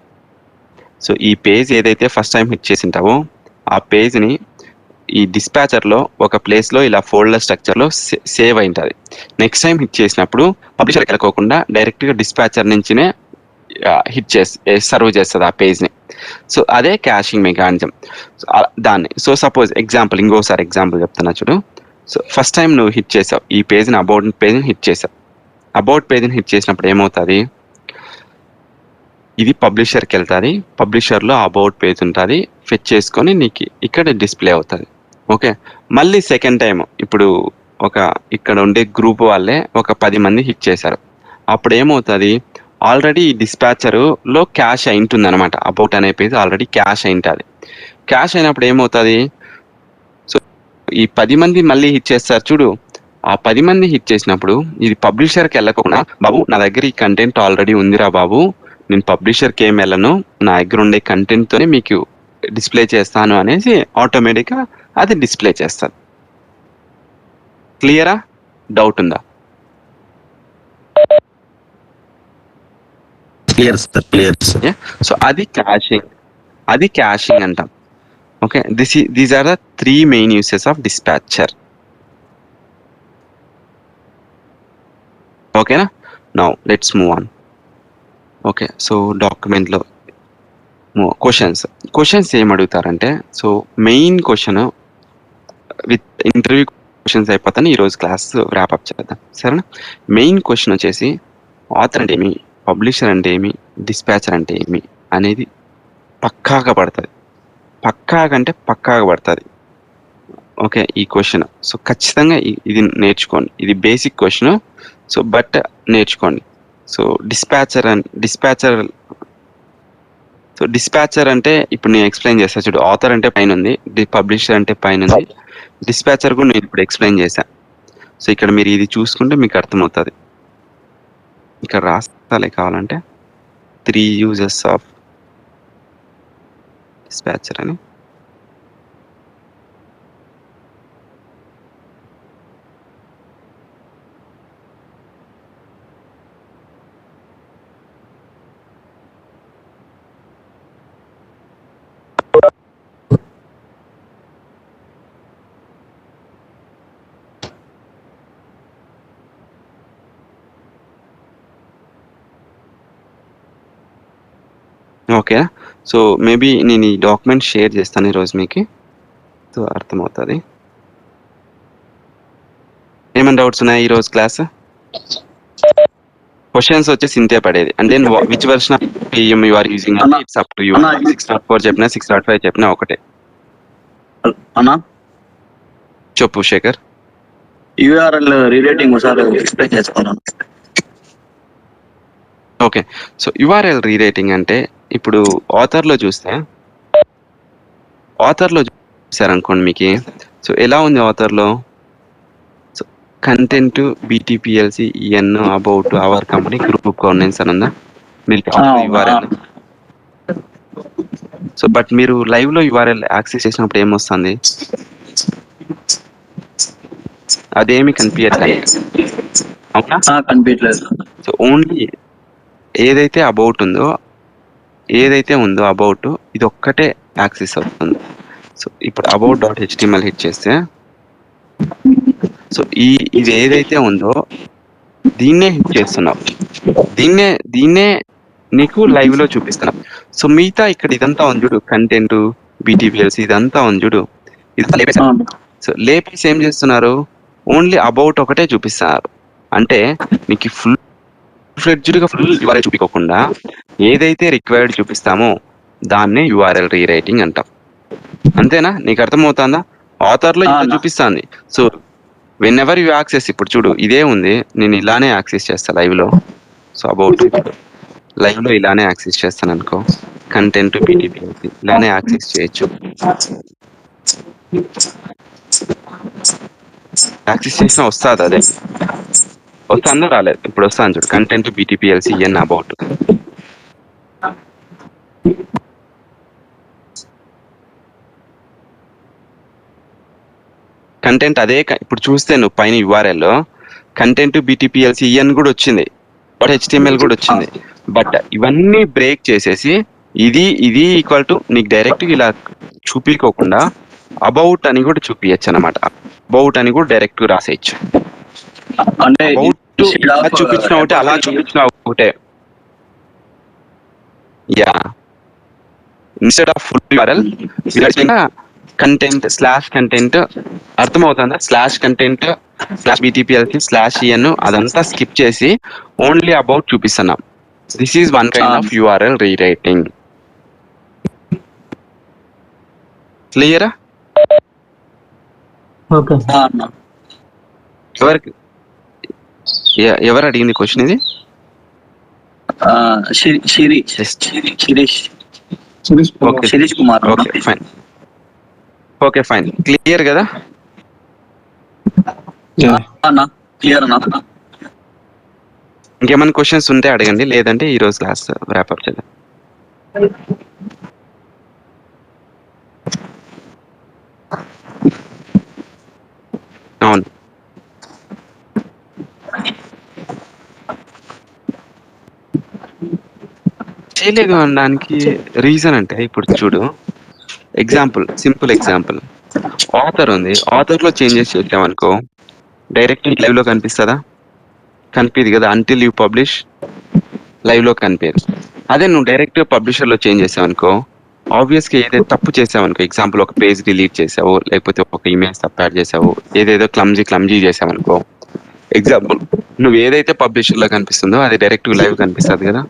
సో ఈ పేజ్ ఏదైతే ఫస్ట్ టైం హిట్ చేసింటావో ఆ పేజ్ని ఈ డిస్పాచర్లో ఒక ప్లేస్లో ఇలా ఫోల్డర్ స్ట్రక్చర్లో సేవ్ అయి ఉంటుంది. నెక్స్ట్ టైం హిట్ చేసినప్పుడు పబ్లిషర్కి వెళ్ళకోకుండా డైరెక్ట్గా డిస్పాచర్ నుంచినే సర్వ్ చేస్తుంది ఆ పేజ్ని. సో అదే క్యాషింగ్ మెకానిజం దాన్ని. సో సపోజ్ ఇంకోసారి ఎగ్జాంపుల్ చెప్తున్నా చూడు. సో ఫస్ట్ టైం నువ్వు హిట్ చేసావు ఈ పేజ్ని, అబౌట్ పేజ్ని హిట్ చేసావు. అబౌట్ పేజ్ని హిట్ చేసినప్పుడు ఏమవుతుంది, ఇది పబ్లిషర్కి వెళ్తుంది, పబ్లిషర్లో అబౌట్ పేజ్ ఉంటుంది, ఫెచ్ చేసుకొని నీకు ఇక్కడ డిస్ప్లే అవుతుంది. ఓకే, మళ్ళీ సెకండ్ టైం ఇప్పుడు ఇక్కడ ఉండే గ్రూప్ వాళ్ళే ఒక 10 మంది హిట్ చేశారు. అప్పుడు ఏమవుతుంది, ఆల్రెడీ డిస్పాచర్ లో క్యాష్ అయింటుంది అనమాట. అబౌట్ అనే పేజ్ ఆల్రెడీ క్యాష్ అయింటుంది. క్యాష్ అయినప్పుడు ఏమవుతుంది, సో ఈ 10 మంది మళ్ళీ హిట్ చేస్తారు చూడు, ఆ 10 మంది హిట్ చేసినప్పుడు ఇది పబ్లిషర్కి వెళ్ళకుండా, బాబు నా దగ్గర ఈ కంటెంట్ ఆల్రెడీ ఉందిరా బాబు, నేను పబ్లిషర్కి ఏం వెళ్ళను, నా దగ్గర ఉండే కంటెంట్తోనే మీకు డిస్ప్లే చేస్తాను అనేసి ఆటోమేటిక్గా అది డిస్ప్లే చేస్తుంది. క్లియరా? డౌట్ ఉందా? Clear sir, clear sir. So అది క్యాషింగ్ అంటాం. Okay, these are the 3 main uses of dispatcher. ఓకేనా? Now let's move on. Okay, so డాక్యుమెంట్లో క్వశ్చన్స్ ఏం అడుగుతారంటే, so main question with interview questions అయిపోతాను, ఈరోజు క్లాస్ ర్యాప్అప్ చేద్దాం, సరేనా? మెయిన్ క్వశ్చన్ వచ్చేసి ఆథర్ అంటే ఏమి, పబ్లిషర్ అంటే ఏమి, డిస్పాచర్ అంటే ఏమి అనేది పక్కాగా పడుతుంది. పక్కాగా పడుతుంది. ఓకే, ఈ క్వశ్చన్ సో ఖచ్చితంగా ఇది నేర్చుకోండి. ఇది బేసిక్ క్వశ్చన్, సో బట్ నేర్చుకోండి. సో డిస్పాచర్ అంటే ఇప్పుడు నేను ఎక్స్ప్లెయిన్ చేస్తాను చూడు. ఆథర్ అంటే పైన ఉంది, పబ్లిషర్ అంటే పైన ఉంది, డిస్పాచర్ కూడా నేను ఇప్పుడు ఎక్స్ప్లెయిన్ చేశాను. సో ఇక్కడ మీరు ఇది చూసుకుంటే మీకు అర్థమవుతుంది. ఇక్కడ రాస్తాలే కావాలంటే 3 యూజెస్ ఆఫ్ డిస్పాచర్ అని. ఓకే, సో మేబీ నేను ఈ డాక్యుమెంట్ షేర్ చేస్తాను ఈరోజు మీకు, సో అర్థమవుతుంది. ఏమైనా డౌట్స్ ఉన్నాయి ఈరోజు క్లాస్? క్వశ్చన్స్ వచ్చేసి ఇంతే పడేది. And then which version of PM you are using అంటే ఇట్స్ అప్ టు యు. 6.4 చెప్పినా 6.5 చెప్పినా ఒకటే. అన్నా చెప్పు శేఖర్. యూఆర్ఎల్ రీరేటింగ్ ఒకసారి ఎక్స్ప్లెయిన్ చేసుకోవాలన్నా. ఓకే, సో యుఆర్ఎల్ రీరేటింగ్ అంటే ఇప్పుడు ఆథర్లో చూసారనుకోండి మీకు, సో ఎలా ఉంది ఆథర్లో, so content BTPLC EN about our company group governance అని ఉందా యుఆర్ఎల్. సో బట్ మీరు లైవ్ లో యుఆర్ఎల్ యాక్సెస్ చేసినప్పుడు ఏమొస్తుంది, అదేమి కనిపించట్లేదు, అవునా? కనిపించలేదు. సో ఓన్లీ ఏదైతే ఉందో అబౌట్ ఇది ఒక్కటే యాక్సెస్ అవుతుంది. సో ఇప్పుడు about.html హిట్ చేస్తే, సో ఇది ఏదైతే ఉందో దీన్నే హిట్ చేస్తున్నావు, దీన్నే నీకు లైవ్ లో చూపిస్తున్నావు. సో మిగతా ఇక్కడ ఇదంతా ఉంది చూడు, కంటెంట్ బీటీపీఎల్సీ ఇదంతా ఉంది చూడు, ఇదంతా లేపేసారు. సో లేపేసి ఏం చేస్తున్నారు, ఓన్లీ అబౌట్ ఒకటే చూపిస్తున్నారు. అంటే మీకు ఫుల్ యూఆర్ఎల్ చూపించకుండా ఏదైతే రిక్వైర్డ్ చూపిస్తామో దాన్నే యూఆర్ఎల్ రీరైటింగ్ అంటాం. అంతేనా? నీకు అర్థమవుతుందా? ఆథర్లో ఇలా చూపిస్తుంది. So whenever you access, ఇప్పుడు చూడు ఇదే ఉంది, నేను ఇలానే యాక్సెస్ చేస్తాను లైవ్ లో. సో అబౌట్ లైవ్ లో ఇలానే యాక్సెస్ చేస్తాను అనుకో, కంటెంట్ బీటీపీఎల్సీ ఇలానే యాక్సెస్ చేయొచ్చు. యాక్సెస్ చేసినా వస్తుంది, అదే వస్తుందో రాలేదు, ఇప్పుడు వస్తాను చూడు, content BTPLC EN about. Content అదే, ఇప్పుడు చూస్తే నువ్వు పైన యూఆర్ఎల్ కంటెంట్ బీటీపీఎల్సీ ఈఎన్ కూడా వచ్చింది, బట్ హెచ్టిఎంఎల్ కూడా వచ్చింది. బట్ ఇవన్నీ బ్రేక్ చేసేసి ఇది ఈక్వల్ టు నీకు డైరెక్ట్ ఇలా చూపించకుండా అబౌట్ అని కూడా చూపించచ్చు అనమాట. అబౌట్ అని కూడా డైరెక్ట్ రాసేయచ్చు. అంటే చూపించిన ఒకటే, అలా చూపించిన ఒకటే. Yeah, instead of full URL content slash content, అర్థమవుతుందా? Slash content slash BTPLC slash EN అదంతా స్కిప్ చేసి ఓన్లీ అబౌట్ చూపిస్తున్నాం. This is one kind of URL rewriting. క్లియరా? ఓకే, ఎవరు అడిగింది క్వశ్చన్ ఇది? Shirish Kumar okay fine. Okay fine, clear కదా? అన్నా క్లియర్ అన్నా. ఇంకేమైనా క్వశ్చన్స్ ఉంటే అడగండి, లేదంటే ఈ రోజు క్లాస్ ర్యాప్అప్ చేద్దాం. అవును, చేయలేదు అనడానికి రీజన్ అంటే ఇప్పుడు చూడు, ఎగ్జాంపుల్, సింపుల్ ఎగ్జాంపుల్, ఆథర్ ఉంది, ఆథర్ లో చేంజెస్ చేసామనుకో డైరెక్ట్ లైవ్ లో కనిపిస్తుందా? కనిపిది కదా, అంటిల్ యూ పబ్లిష్ లైవ్ లో కనిపించదు. అదే నువ్వు డైరెక్ట్ పబ్లిషర్ లో చేంజ్ చేసావనుకో, ఆబ్వియస్ గా ఏదైతే తప్పు చేసావనుకో, ఎగ్జాంపుల్ ఒక పేజ్ డిలీట్ చేసావు, లేకపోతే ఒక ఇమేజ్ తప్పు యాడ్ చేసావు, ఏదేదో క్లమ్జీ చేసావనుకో, ఎగ్జాంపుల్ నువ్వు ఏదైతే పబ్లిషర్ లో కనిపిస్తుందో అది డైరెక్ట్ లైవ్ కనిపిస్తుంది కదా.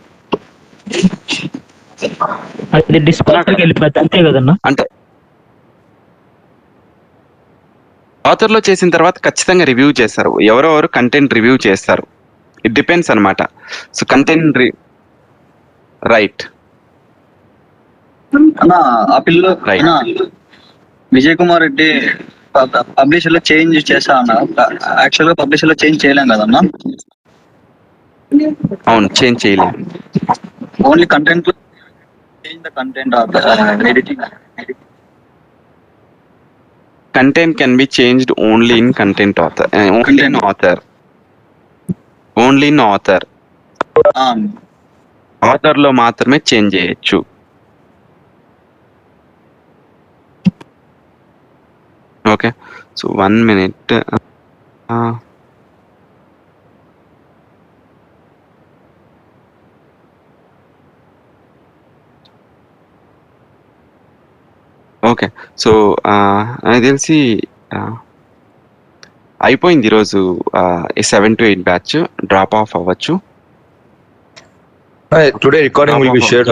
అది డిస్పాచర్కి వెళ్ళిపోద్ది అంతే కదన్నా? అంటే ఆథర్ లో చేసిన తర్వాత ఖచ్చితంగా రివ్యూ చేస్తారు, ఎవరెవరు కంటెంట్ రివ్యూ చేస్తారు, ఇట్ డిపెండ్స్ అనమాట. సో కంటెంట్ రైట్ అన్నా ఆ పిల్ల Right. అన్నా, విజయ్ కుమార్ రెడ్డి పబ్లిషర్ లో చేంజ్ చేస్తా అన్నా. యాక్చువల్ గా పబ్లిషర్ లో చేంజ్ చేయలేం కదన్నా, అవును, చేంజ్ చేయలేము. Only content change the content of editing. Content can be changed only in content author, only in author, only in author. Author లో మాత్రమే చేంజ్ చేయొచ్చు. Okay, so 1 minute. Okay, so నాకు తెలిసి అయిపోయింది ఈరోజు. 7 to 8 బ్యాచ్ డ్రాప్ ఆఫ్ అవ్వచ్చు. Today recording will be shared.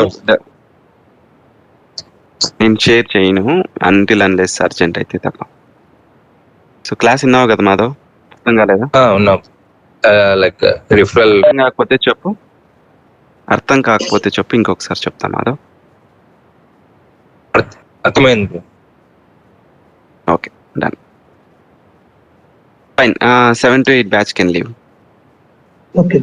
నేను share చేయను అంటిల్ అన్లెస్ అర్జెంట్ అయితే తప్ప. సో క్లాస్ విన్నావు కదా మాధవ్? అర్థం కాలేదా? ఉన్నాం. లైక్ రిఫరల్ అర్థం కాకపోతే చెప్పు, ఇంకొకసారి చెప్తా మాధవ్. అర్థమైంది. Okay, done, fine. 7 to 8 batch can leave. Okay.